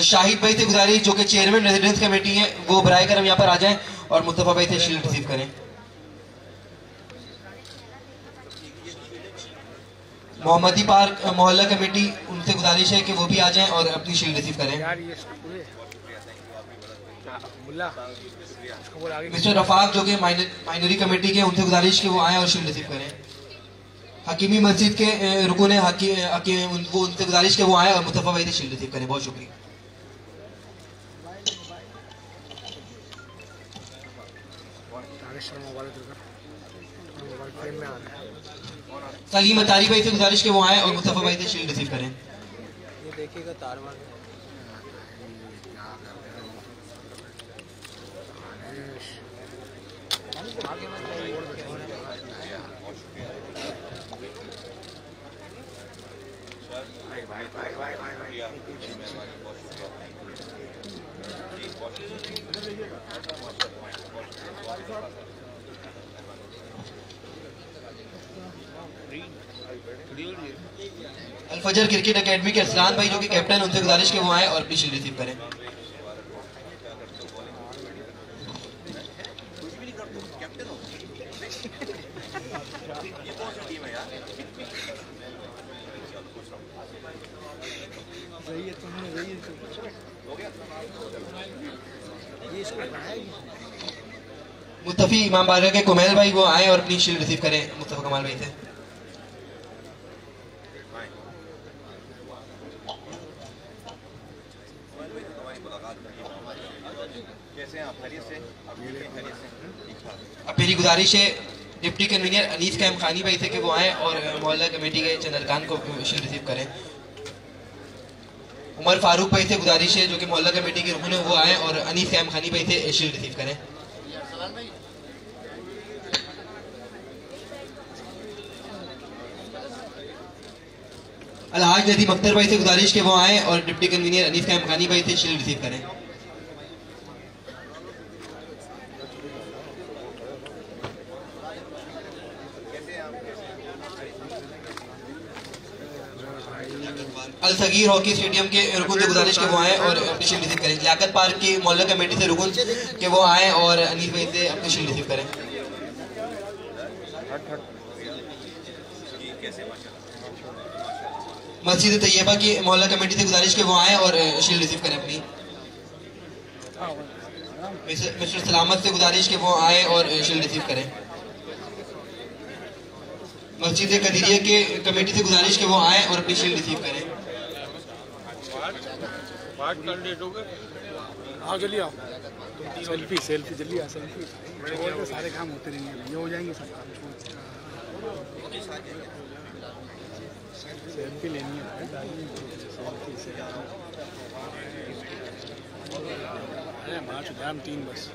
شاہد بھائی سے گزارش جو کہ چیئرمین ریزیڈنس کمیٹی ہیں، وہ برائے کرم یہاں پر آ جائیں اور مصطفیٰ بھائی سے شیلڈ ریسیو کریں. محمدی پارک محلہ کمیٹی، ان سے گزارش ہے کہ وہ بھی آ جائیں اور اپنی شیلڈ ریسیو کریں. مسٹر رفاق جو کہ مائنری کمیٹی کے، ان سے گزارش کہ وہ آئیں اور شیلڈ ریسیو کریں. حکیمی مسجد کے رکن ہیں ان سے گزارش کہ وہ آئیں اور مصطفیٰ بھائی سے شیلڈ ریسیو کریں. بہت شکریہ. سلیم اتاری بھائی سے گزارش کہ وہ آئیں اور مصطفیٰ بھائی سے شیلڈ ریسیو کریں. الفجر کرکٹ اکیڈمی کے ارسلان بھائی جو کہ کیپٹن، ان سے گزارش کہ وہ آئیں اور اپنی شیلڈ ریسیو کریں. متفی امام بارگاہ کے کمیل بھائی وہ آئیں اور اپنی شیلڈ ریسیو کریں مصطفیٰ کمال بھائی سے. اب میری گزارش ہے ڈپٹی کنوینر انیس کیم خانی بھائی سے کہ وہ آئیں اور محلہ کمیٹی کے چند ارکان کو شیلڈ ریسیو کریں. عمر فاروق بھائی سے گزارش ہے جو کہ محلہ کمیٹی کے رکن ہیں، وہ آئیں اور انیس کیم خانی بھائی سے شیلڈ ریسیو کریں. الحاج ندیم اختر بھائی سے گزارش کہ وہ آئیں اور ڈپٹی کنوینر انیس کیم خانی بھائی سے شیلڈ ریسیو کریں. الصغیر ہاکی اسٹیڈیم کے رکن سے گزارش کہ وہ آئیں اور اپنی شیلڈ ریسیو کریں. لیاقت پارک کی محلہ کمیٹی سے رکن کہ وہ آئیں اور انیس بھائی سے اپنی شیلڈ ریسیو کریں. مسجد طیبہ کی محلہ کمیٹی سے گزارش کہ وہ آئیں اور شیلڈ ریسیو کریں اپنی. مسٹر سلامت سے گزارش کہ وہ آئیں اور شیلڈ ریسیو کریں. مسجد قدیریہ کے کمیٹی سے گزارش کہ وہ آئیں اور اپنی شیلڈ ریسیو کریں. جلدی آؤ، سیلفی جلدی آ، سیلفی سارے کام ہوتے رہیں گے، یہ ہو جائیں گے سب کام. سیلفی لینی ہے، مارچ جام 3 بس.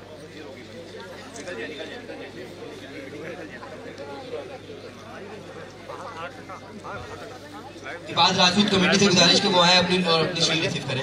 عباد راجپوت کمیٹی سے گزارش کہ وہ آئیں اپنی شیلڈ ریسیو کریں.